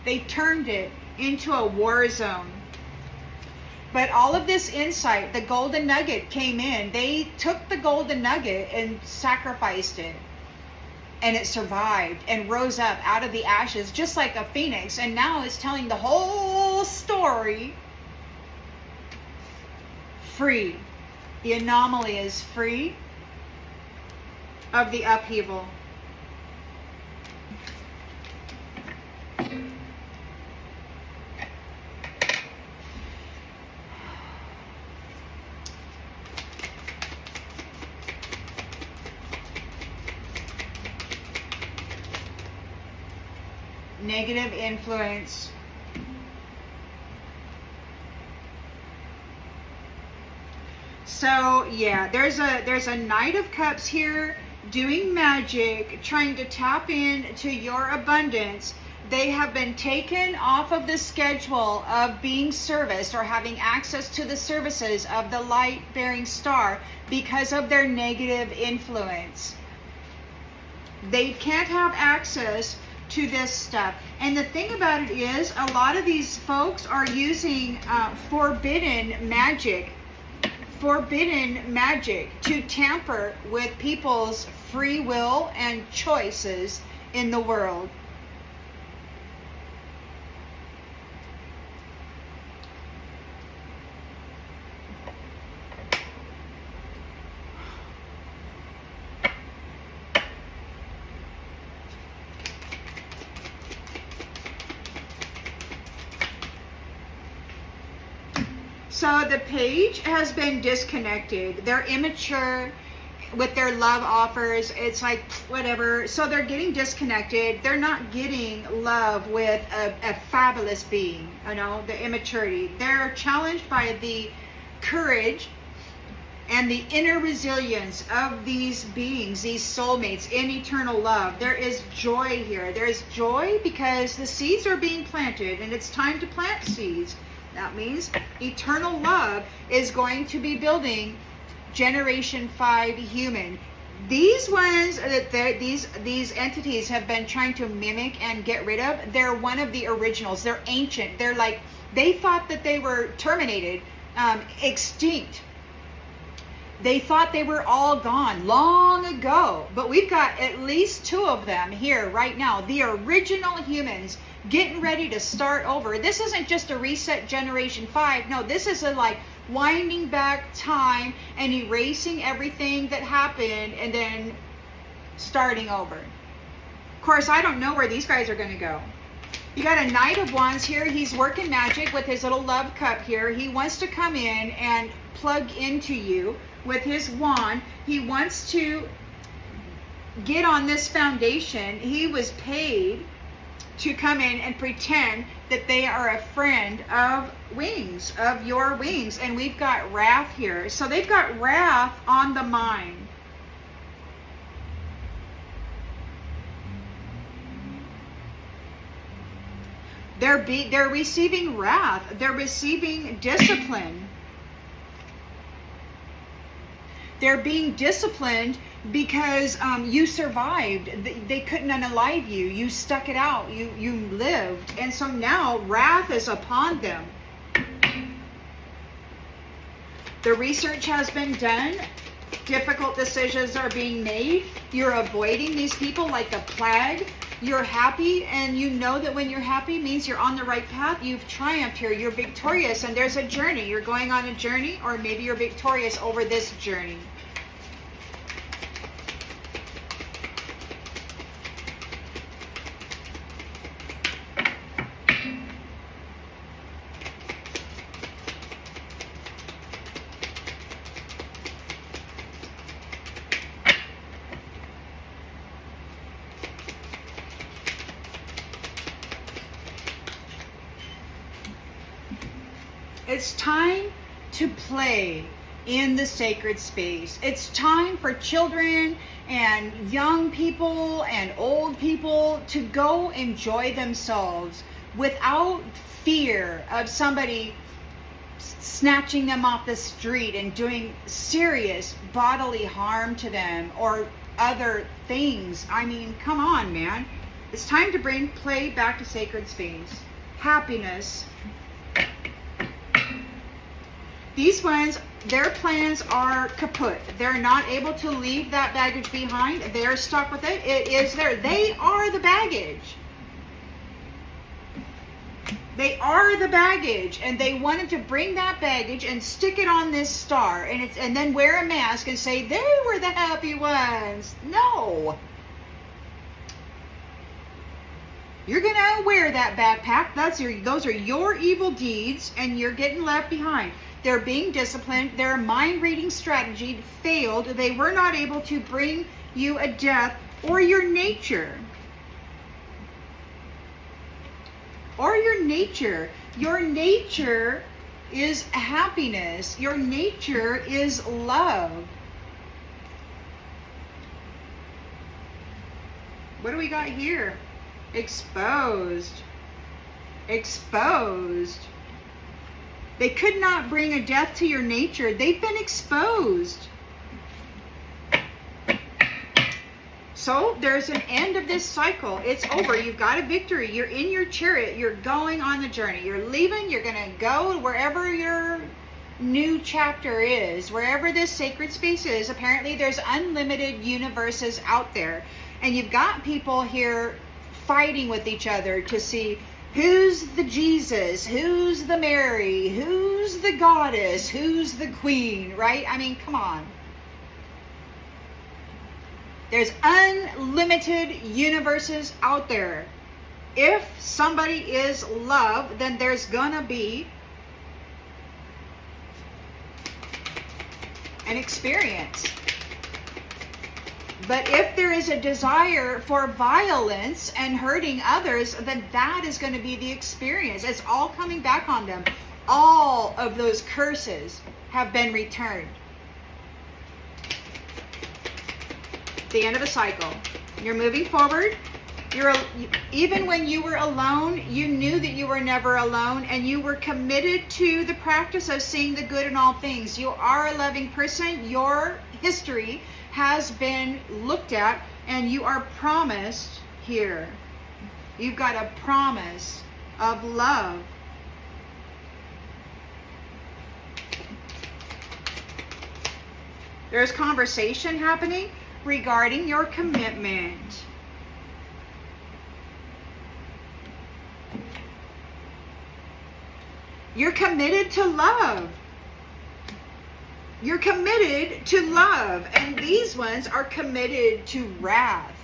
[SPEAKER 1] They turned it into a war zone. But all of this insight, the golden nugget came in. They took the golden nugget and sacrificed it. And it survived and rose up out of the ashes just like a phoenix. And now it's telling the whole story free. The anomaly is free of the upheaval. negative influence. So yeah, there's a Knight of Cups here doing magic, trying to tap into your abundance. They have been taken off of the schedule of being serviced or having access to the services of the light-bearing star because of their negative influence. They can't have access to this stuff. And the thing about it is, a lot of these folks are using forbidden magic to tamper with people's free will and choices in the world. So the page has been disconnected. They're immature with their love offers. It's like, whatever. So they're getting disconnected. They're not getting love with a fabulous being, you know, the immaturity. They're challenged by the courage and the inner resilience of these beings, these soulmates in eternal love. There is joy here. There is joy because the seeds are being planted, and it's time to plant seeds. That means eternal love is going to be building Generation 5 human. These ones that these entities have been trying to mimic and get rid of, they're one of the originals. They're ancient. They're like, they thought that they were terminated, extinct. They thought they were all gone long ago. But we've got at least 2 of them here right now. The original humans getting ready to start over. This isn't just a reset Generation 5. No, this is a like winding back time and erasing everything that happened and then starting over. Of course, I don't know where these guys are going to go. You got a Knight of Wands here. He's working magic with his little love cup here. He wants to come in and plug into you with his wand. He wants to get on this foundation. He was paid to come in and pretend that they are a friend of wings, of your wings. And we've got wrath here. So they've got wrath on the mind. They're receiving wrath. They're receiving discipline. They're being disciplined because you survived. They couldn't unalive you. You stuck it out. You lived. And so now wrath is upon them. The research has been done. Difficult decisions are being made. You're avoiding these people like the plague. You're happy, and you know that when you're happy means you're on the right path. You've triumphed here. You're victorious, and there's a journey. You're going on a journey, or maybe you're victorious over this journey. It's time to play in the sacred space. It's time for children and young people and old people to go enjoy themselves without fear of somebody snatching them off the street and doing serious bodily harm to them or other things. I mean, come on, man. It's time to bring play back to sacred space. Happiness. These ones, their plans are kaput. They're not able to leave that baggage behind. They're stuck with it. It is there. They are the baggage. They are the baggage, and they wanted to bring that baggage and stick it on this star, and then wear a mask and say they were the happy ones. No. You're gonna wear that backpack. Those are your evil deeds, and you're getting left behind. They're being disciplined. Their mind reading strategy failed. They were not able to bring you a death or your nature. or your nature. Your nature is happiness. Your nature is love. What do we got here? Exposed. Exposed. They could not bring a death to your nature. They've been exposed. So there's an end of this cycle. It's over. You've got a victory. You're in your chariot. You're going on the journey. You're leaving. You're going to go wherever your new chapter is, wherever this sacred space is. Apparently there's unlimited universes out there. And you've got people here fighting with each other to see who's the Jesus, who's the Mary, who's the goddess, who's the queen, right? I mean, come on. There's unlimited universes out there. If somebody is love, then there's gonna be an experience. But if there is a desire for violence and hurting others, then that is going to be the experience. It's all coming back on them. All of those curses have been returned. The end of a cycle. You're moving forward. Even when you were alone, you knew that you were never alone, and you were committed to the practice of seeing the good in all things. You are a loving person. Your history has been looked at, and you are promised here. You've got a promise of love. There's conversation happening regarding your commitment. You're committed to love. You're committed to love. And these ones are committed to wrath.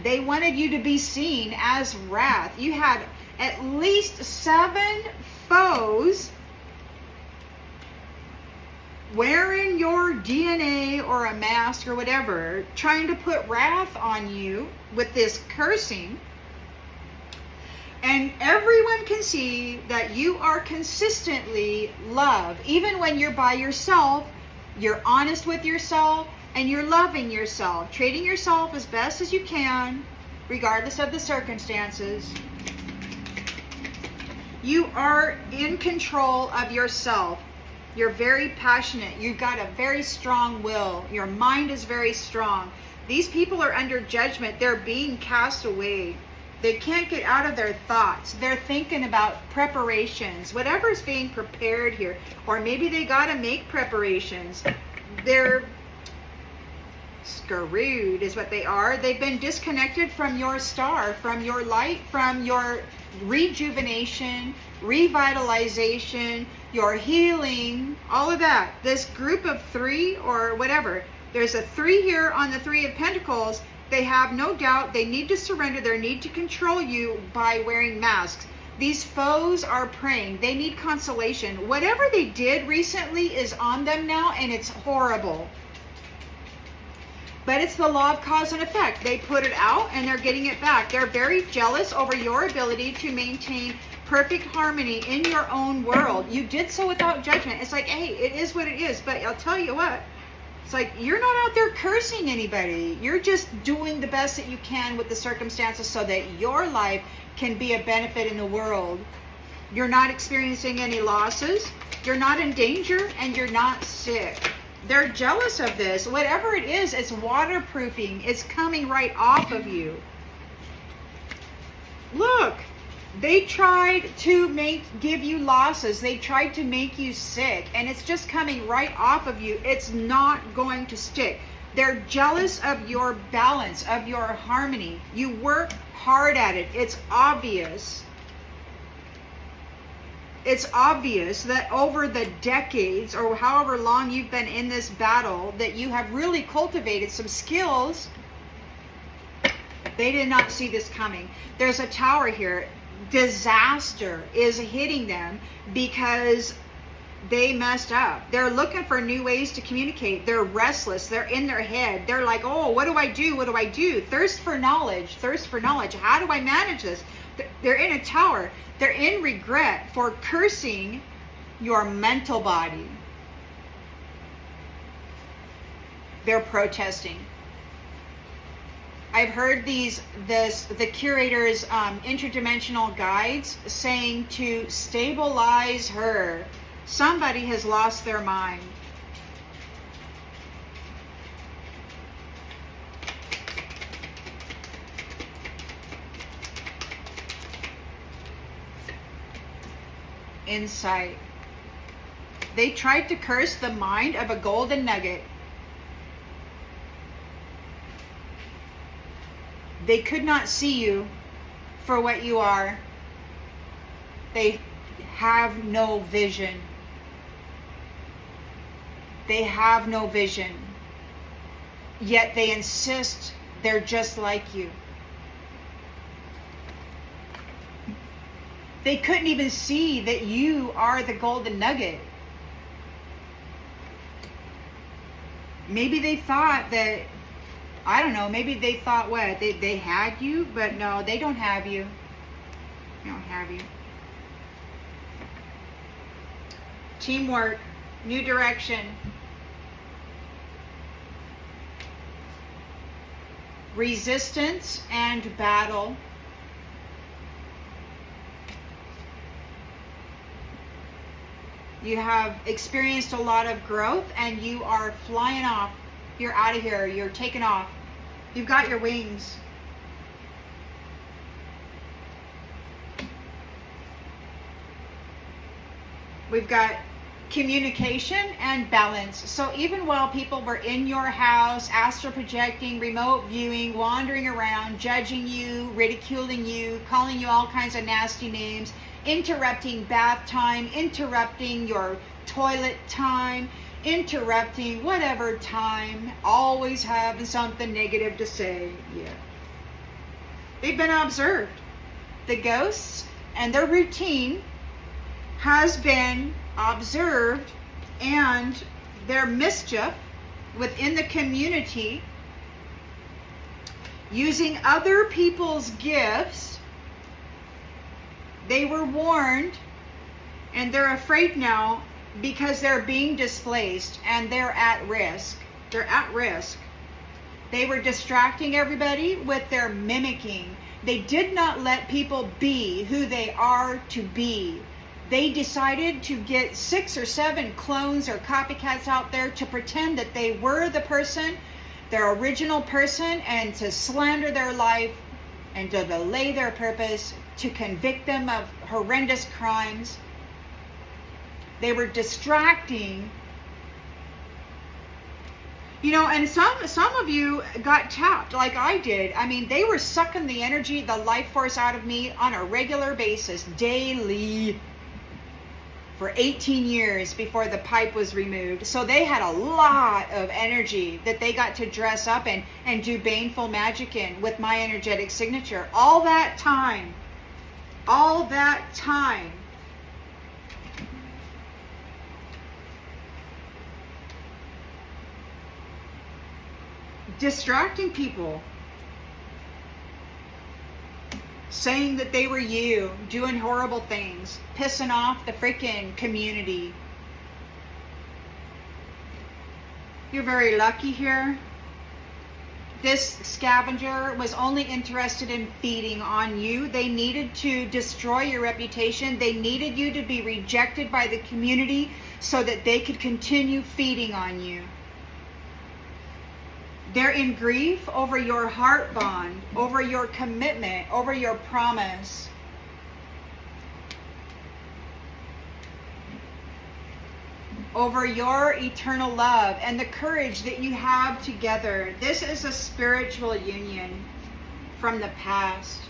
[SPEAKER 1] They wanted you to be seen as wrath. You had at least 7 foes wearing your DNA or a mask or whatever, trying to put wrath on you with this cursing. And everyone can see that you are consistently love. Even when you're by yourself, you're honest with yourself and you're loving yourself, treating yourself as best as you can, regardless of the circumstances. You are in control of yourself. You're very passionate. You've got a very strong will. Your mind is very strong. These people are under judgment. They're being cast away. They can't get out of their thoughts. They're thinking about preparations, whatever's being prepared here. Or maybe they got to make preparations. They're screwed is what they are. They've been disconnected from your star, from your light, from your rejuvenation, revitalization, your healing, all of that. This group of 3 or whatever. There's a 3 here on the 3 of Pentacles. They have no doubt they need to surrender their need to control you by wearing masks. These foes are praying. They need consolation. Whatever they did recently is on them now, and it's horrible. But it's the law of cause and effect. They put it out and they're getting it back. They're very jealous over your ability to maintain perfect harmony in your own world. You did so without judgment. It's like, hey, it is what it is. But I'll tell you what. It's like, you're not out there cursing anybody. You're just doing the best that you can with the circumstances so that your life can be a benefit in the world. You're not experiencing any losses. You're not in danger, and you're not sick. They're jealous of this. Whatever it is, it's waterproofing. It's coming right off of you. Look. They tried to give you losses. They tried to make you sick, and it's just coming right off of you. It's not going to stick. They're jealous of your balance, of your harmony. You work hard at it. It's obvious. It's obvious that over the decades or however long you've been in this battle, that you have really cultivated some skills. They did not see this coming. There's a tower here. Disaster is hitting them because they messed up. They're looking for new ways to communicate. They're restless. They're in their head. They're like, oh, what do I do? What do I do? Thirst for knowledge. Thirst for knowledge. How do I manage this? They're in a tower. They're in regret for cursing your mental body. They're protesting. I've heard the curator's interdimensional guides saying to stabilize her. Somebody has lost their mind. Insight. They tried to curse the mind of a golden nugget. They could not see you for what you are. They have no vision. They have no vision. Yet they insist they're just like you. They couldn't even see that you are the golden nugget. Maybe they thought that, I don't know, maybe they thought what? They had you, but no, they don't have you. They don't have you. Teamwork, new direction. Resistance and battle. You have experienced a lot of growth and you are flying off. You're out of here. You're taking off. You've got your wings. We've got communication and balance. So even while people were in your house, astral projecting, remote viewing, wandering around, judging you, ridiculing you, calling you all kinds of nasty names, interrupting bath time, interrupting your toilet time, interrupting whatever time, always having something negative to say. Yeah. They've been observed. The ghosts and their routine has been observed, and their mischief within the community, using other people's gifts. They were warned, and they're afraid now because they're being displaced and they're at risk. They're at risk. They were distracting everybody with their mimicking. They did not let people be who they are to be. They decided to get 6 or 7 clones or copycats out there to pretend that they were the person, their original person, and to slander their life and to delay their purpose, to convict them of horrendous crimes. They were distracting. You know, and some of you got tapped like I did. I mean, they were sucking the energy, the life force out of me on a regular basis, daily, for 18 years before the pipe was removed. So they had a lot of energy that they got to dress up and do baneful magic in with my energetic signature. All that time. Distracting people. Saying that they were you, doing horrible things, pissing off the freaking community. You're very lucky here. This scavenger was only interested in feeding on you. They needed to destroy your reputation. They needed you to be rejected by the community so that they could continue feeding on you. They're in grief over your heart bond, over your commitment, over your promise. Over your eternal love and the courage that you have together. This is a spiritual union from the past.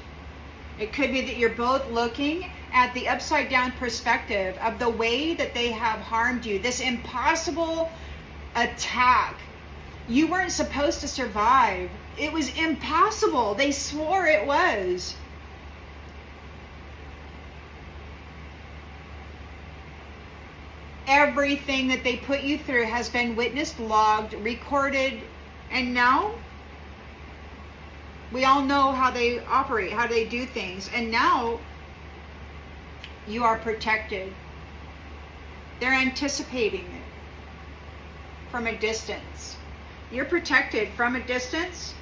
[SPEAKER 1] It could be that you're both looking at the upside down perspective of the way that they have harmed you. This impossible attack. You weren't supposed to survive. It was impossible. They swore it was. Everything that they put you through has been witnessed, logged, recorded, and now we all know how they operate, how they do things. And now you are protected. They're anticipating it from a distance. You're protected from a distance.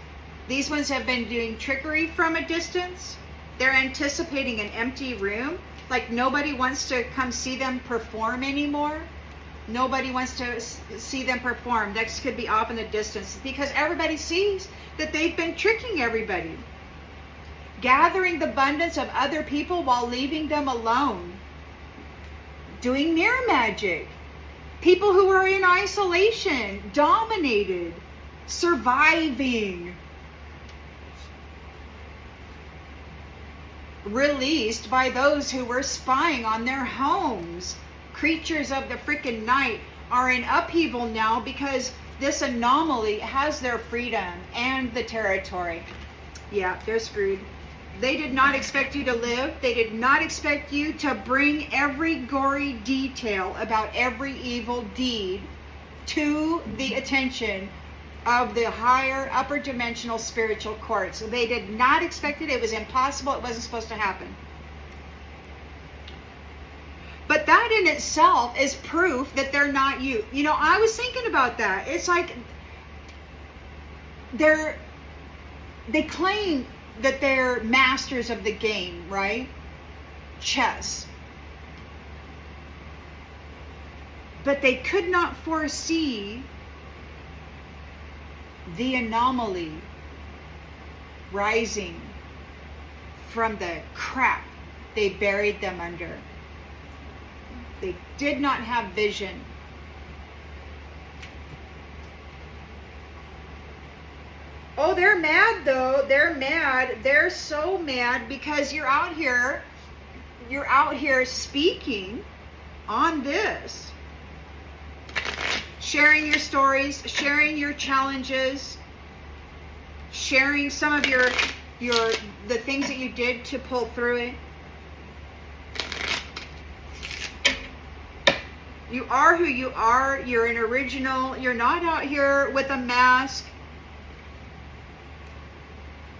[SPEAKER 1] These ones have been doing trickery from a distance. They're anticipating an empty room. Like nobody wants to come see them perform anymore. Nobody wants to see them perform. Next could be off in the distance because everybody sees that they've been tricking everybody. Gathering the abundance of other people while leaving them alone. Doing mirror magic. People who are in isolation, dominated, surviving. Released by those who were spying on their homes. Creatures of the freaking night are in upheaval now because this anomaly has their freedom and the territory. Yeah, they're screwed. They did not expect you to live. They did not expect you to bring every gory detail about every evil deed to the attention of the higher upper dimensional spiritual courts. They did not expect it. It was impossible. It wasn't supposed to happen. But that in itself is proof that they're not you. You know, I was thinking about that. It's like they claim that they're masters of the game, right? Chess. But they could not foresee the anomaly rising from the crap they buried them under. They did not have vision. Oh, they're mad though. They're mad. They're so mad because you're out here speaking on this. Sharing your stories, sharing your challenges, sharing some of the things that you did to pull through it. You are who you are. You're an original. You're not out here with a mask.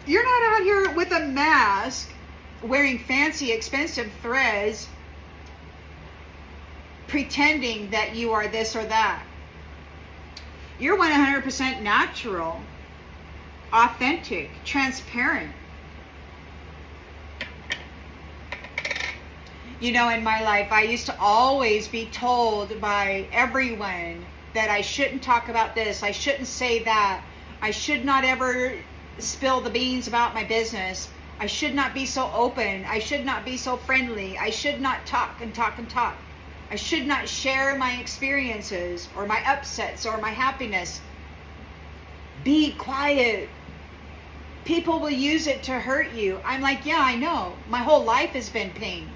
[SPEAKER 1] You're not out here with a mask wearing fancy, expensive threads, pretending that you are this or that. You're 100% natural, authentic, transparent. You know, in my life, I used to always be told by everyone that I shouldn't talk about this, I shouldn't say that, I should not ever spill the beans about my business, I should not be so open, I should not be so friendly, I should not talk and talk and talk. I should not share my experiences or my upsets or my happiness. Be quiet. People will use it to hurt you. I'm like, yeah, I know. My whole life has been pain.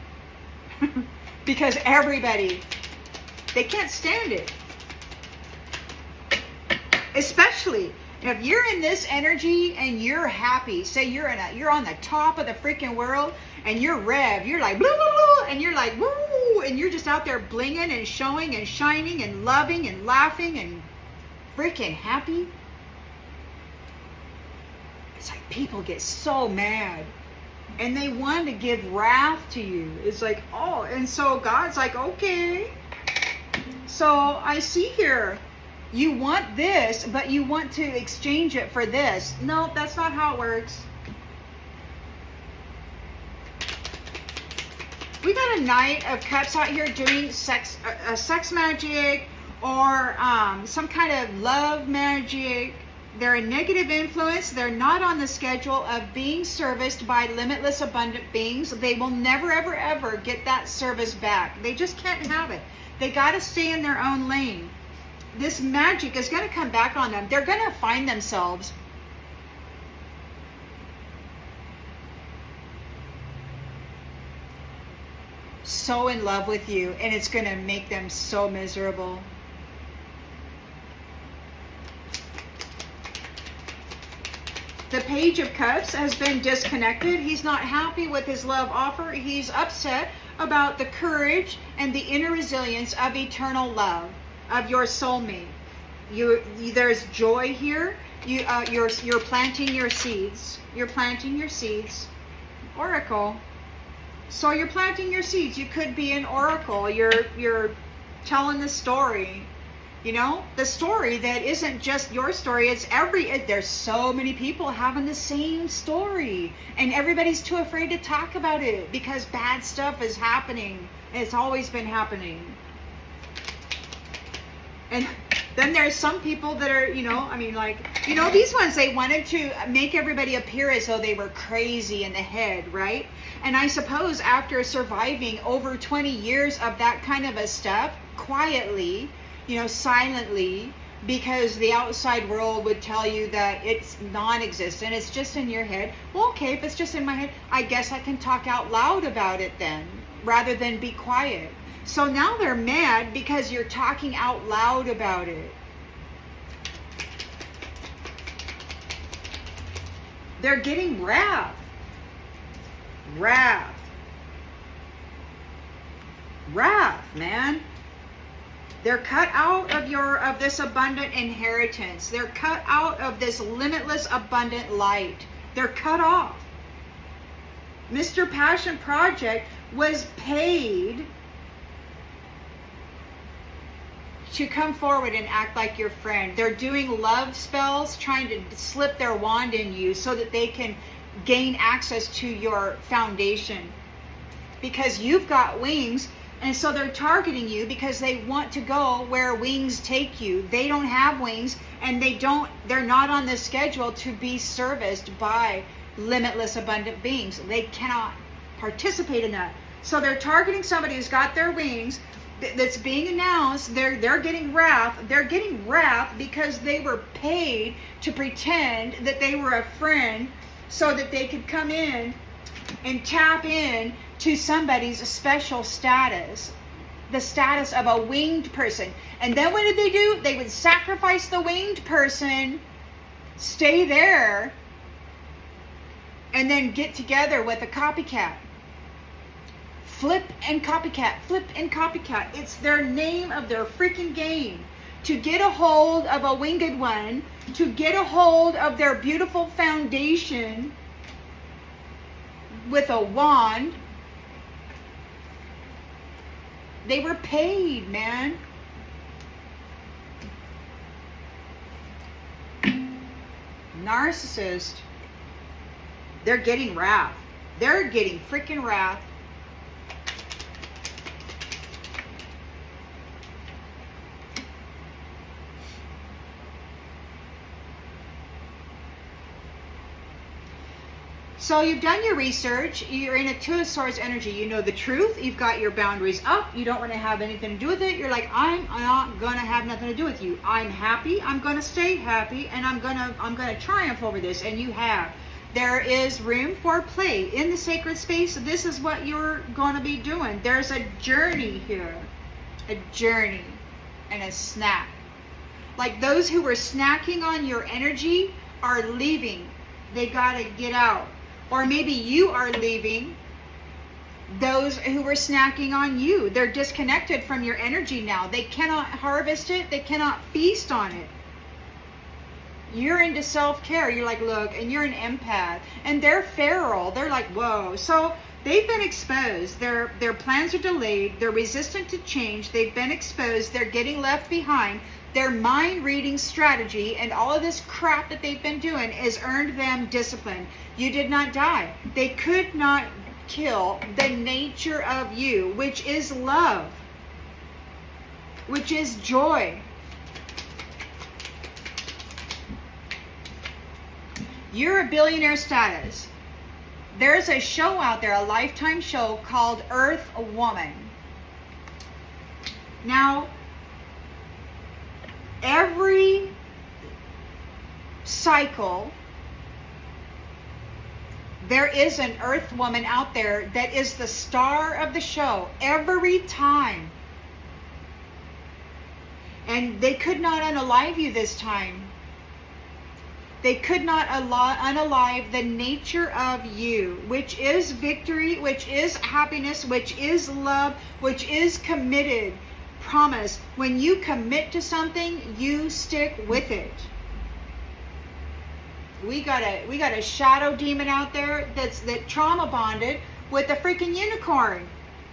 [SPEAKER 1] Because everybody, they can't stand it. Especially if you're in this energy and you're happy. Say you're on the top of the freaking world and you're Rev. You're like, blah, blah, blah, and you're like, woo, and you're just out there blinging and showing and shining and loving and laughing and freaking happy. It's like people get so mad and they want to give wrath to you. It's like, oh, and so God's like, okay. So I see here, you want this, but you want to exchange it for this. No, that's not how it works. We got a Knight of Cups out here doing sex magic or some kind of love magic. They're a negative influence. They're not on the schedule of being serviced by limitless abundant beings. They will never, ever, ever get that service back. They just can't have it. They got to stay in their own lane. This magic is going to come back on them. They're going to find themselves so in love with you, and it's going to make them so miserable. The Page of Cups has been disconnected. He's not happy with his love offer. He's upset about the courage and the inner resilience of eternal love of your soulmate. There's joy here. You're planting your seeds. You're planting your seeds. Oracle. So you're planting your seeds. You could be an oracle. You're telling the story. You know, the story that isn't just your story. It's there's so many people having the same story, and everybody's too afraid to talk about it because bad stuff is happening. And it's always been happening. And then there's some people that are, these ones, they wanted to make everybody appear as though they were crazy in the head, right? And I suppose after surviving over 20 years of that kind of a stuff, quietly, silently, because the outside world would tell you that it's non-existent, it's just in your head. Well, okay, if it's just in my head, I guess I can talk out loud about it then, rather than be quiet. So now they're mad because you're talking out loud about it. They're getting wrath. Wrath, man. They're cut out of this abundant inheritance. They're cut out of this limitless abundant light. They're cut off. Mr. Passion Project was paid to come forward and act like your friend. They're doing love spells, trying to slip their wand in you so that they can gain access to your foundation. Because you've got wings, and so they're targeting you because they want to go where wings take you. They don't have wings, and they're not on the schedule to be serviced by limitless abundant beings. They cannot participate in that. So they're targeting somebody who's got their wings, that's being announced. They're getting wrath. They're getting wrath because they were paid to pretend that they were a friend so that they could come in and tap in to somebody's special status, the status of a winged person. And then what did they do? They would sacrifice the winged person, stay there, and then get together with a copycat. Flip and copycat. It's their name of their freaking game. To get a hold of a winged one, to get a hold of their beautiful foundation with a wand. They were paid, man. Narcissist. They're getting wrath. They're getting freaking wrath. So you've done your research, you're in a Two of Swords energy, you know the truth, you've got your boundaries up, you don't want to have anything to do with it, you're like, I'm not going to have nothing to do with you. I'm happy, I'm going to stay happy, and I'm going to triumph over this, and you have. There is room for play in the sacred space. This is what you're going to be doing. There's a journey here, a journey and a snack. Like those who were snacking on your energy are leaving. They got to get out. Or maybe you are leaving those who were snacking on you. They're disconnected from your energy now. They cannot harvest it. They cannot feast on it. You're into self-care. You're like, look, and you're an empath. And they're feral. They're like, whoa. So they've been exposed. Their plans are delayed. They're resistant to change. They've been exposed. They're getting left behind. Their mind reading strategy and all of this crap that they've been doing has earned them discipline. You did not die. They could not kill the nature of you, which is love, which is joy. You're a billionaire status. There's a show out there, a Lifetime show called Earth Woman. Now, every cycle, there is an Earth Woman out there that is the star of the show every time. And they could not unalive you this time. They could not unalive the nature of you, which is victory, which is happiness, which is love, which is committed. Promise, when you commit to something, you stick with it. We got a shadow demon out there that trauma bonded with a freaking unicorn,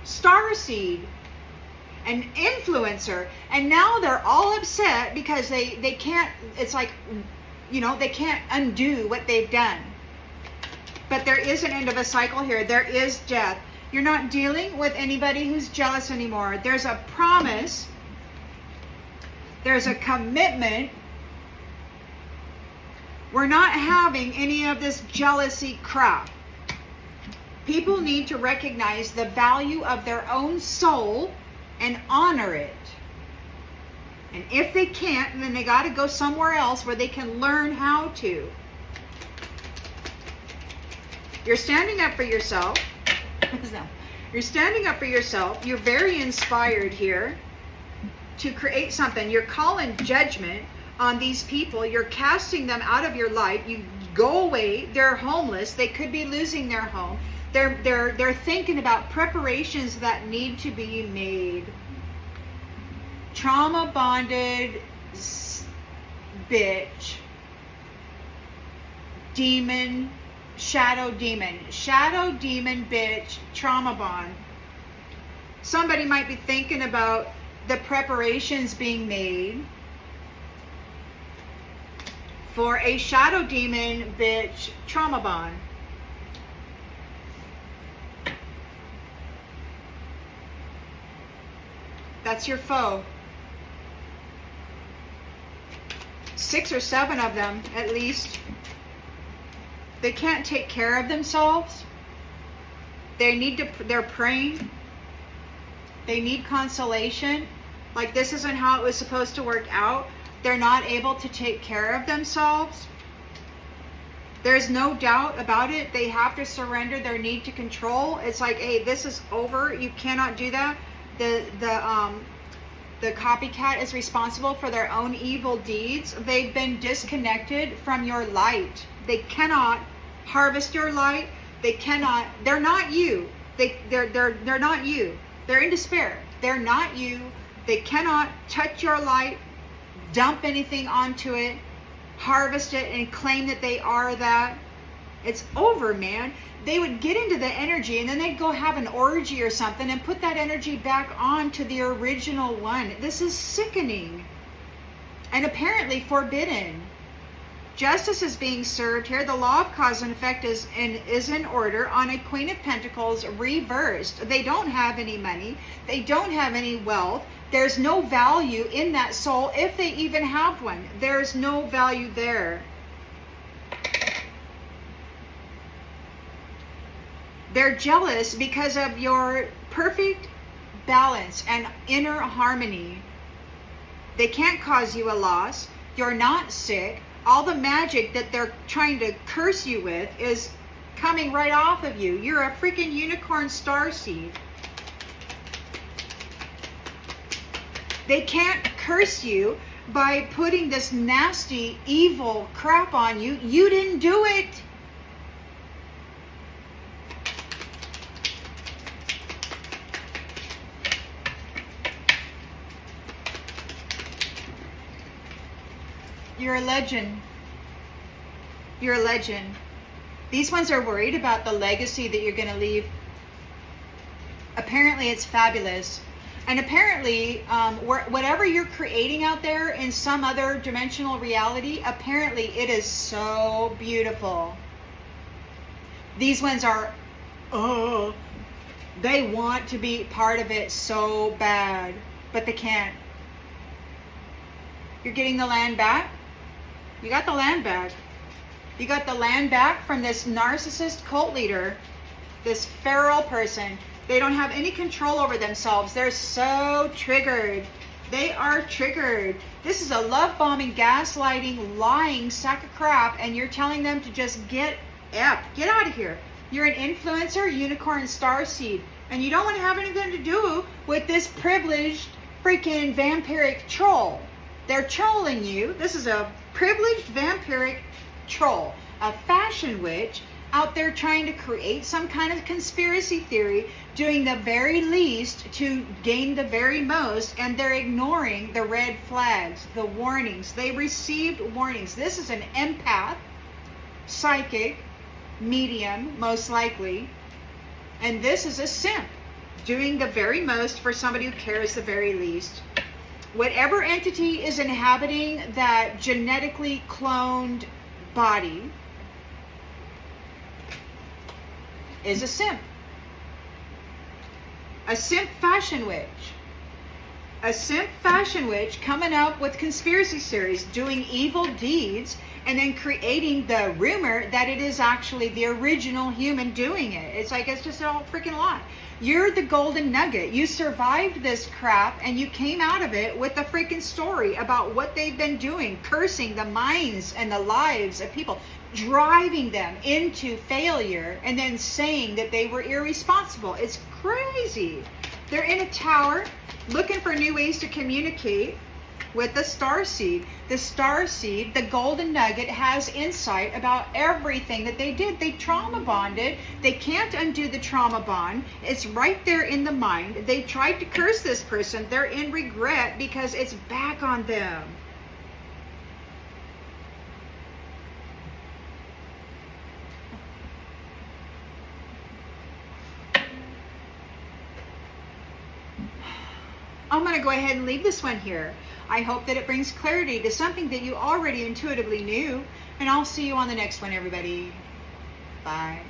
[SPEAKER 1] Starseed, an influencer, and now they're all upset because they can't. It's like, you know, they can't undo what they've done. But there is an end of a cycle here. There is death. You're not dealing with anybody who's jealous anymore. There's a promise. There's a commitment. We're not having any of this jealousy crap. People need to recognize the value of their own soul and honor it. And if they can't, then they got to go somewhere else where they can learn how to. You're standing up for yourself. You're standing up for yourself. You're very inspired here to create something. You're calling judgment on these people. You're casting them out of your life. You go away. They're homeless. They could be losing their home. They're thinking about preparations that need to be made. Trauma bonded bitch. Demon. Shadow demon bitch, trauma bond. Somebody might be thinking about the preparations being made for a shadow demon bitch trauma bond. That's your foe. 6 or 7 of them at least. They can't take care of themselves. They're praying. They need consolation. Like, this isn't how it was supposed to work out. They're not able to take care of themselves. There's no doubt about it. They have to surrender their need to control. It's like, hey, this is over. You cannot do that. The copycat is responsible for their own evil deeds. They've been disconnected from your light. They cannot harvest your light. They cannot. They're not you. They're not you. They're in despair. They're not you. They cannot touch your light, dump anything onto it, harvest it, and claim that they are that. It's over, man. They would get into the energy and then they'd go have an orgy or something and put that energy back on to the original one. This is sickening and apparently forbidden. Justice is being served here. The law of cause and effect is in order on a Queen of Pentacles reversed. They don't have any money. They don't have any wealth. There's no value in that soul if they even have one. There's no value there. They're jealous because of your perfect balance and inner harmony. They can't cause you a loss. You're not sick. All the magic that they're trying to curse you with is coming right off of you. You're a freaking unicorn starseed. They can't curse you by putting this nasty, evil crap on you. You didn't do it. You're a legend. You're a legend. These ones are worried about the legacy that you're going to leave. Apparently it's fabulous. And apparently, whatever you're creating out there in some other dimensional reality, apparently it is so beautiful. These ones are, they want to be part of it so bad, but they can't. You're getting the land back. You got the land back. You got the land back from this narcissist cult leader, this feral person. They don't have any control over themselves. They're so triggered. They are triggered. This is a love-bombing, gaslighting, lying sack of crap, and you're telling them to just get out of here. You're an influencer, unicorn, starseed, and you don't want to have anything to do with this privileged freaking vampiric troll. They're trolling you. This is a privileged vampiric troll, a fashion witch out there trying to create some kind of conspiracy theory, doing the very least to gain the very most, and they're ignoring the red flags, the warnings. They received warnings. This is an empath, psychic, medium, most likely, and this is a simp doing the very most for somebody who cares the very least. Whatever entity is inhabiting that genetically cloned body is a simp. A simp fashion witch. A simp fashion witch coming up with conspiracy theories, doing evil deeds, and then creating the rumor that it is actually the original human doing it. It's like, it's just a whole freaking lie. You're the golden nugget. You survived this crap and you came out of it with a freaking story about what they've been doing, cursing the minds and the lives of people, driving them into failure, and then saying that they were irresponsible. It's crazy. They're in a tower looking for new ways to communicate with the Starseed. The Starseed, the golden nugget, has insight about everything that they did. They trauma bonded. They can't undo the trauma bond. It's right there in the mind. They tried to curse this person. They're in regret because it's back on them. I'm going to go ahead and leave this one here. I hope that it brings clarity to something that you already intuitively knew. And I'll see you on the next one, everybody. Bye.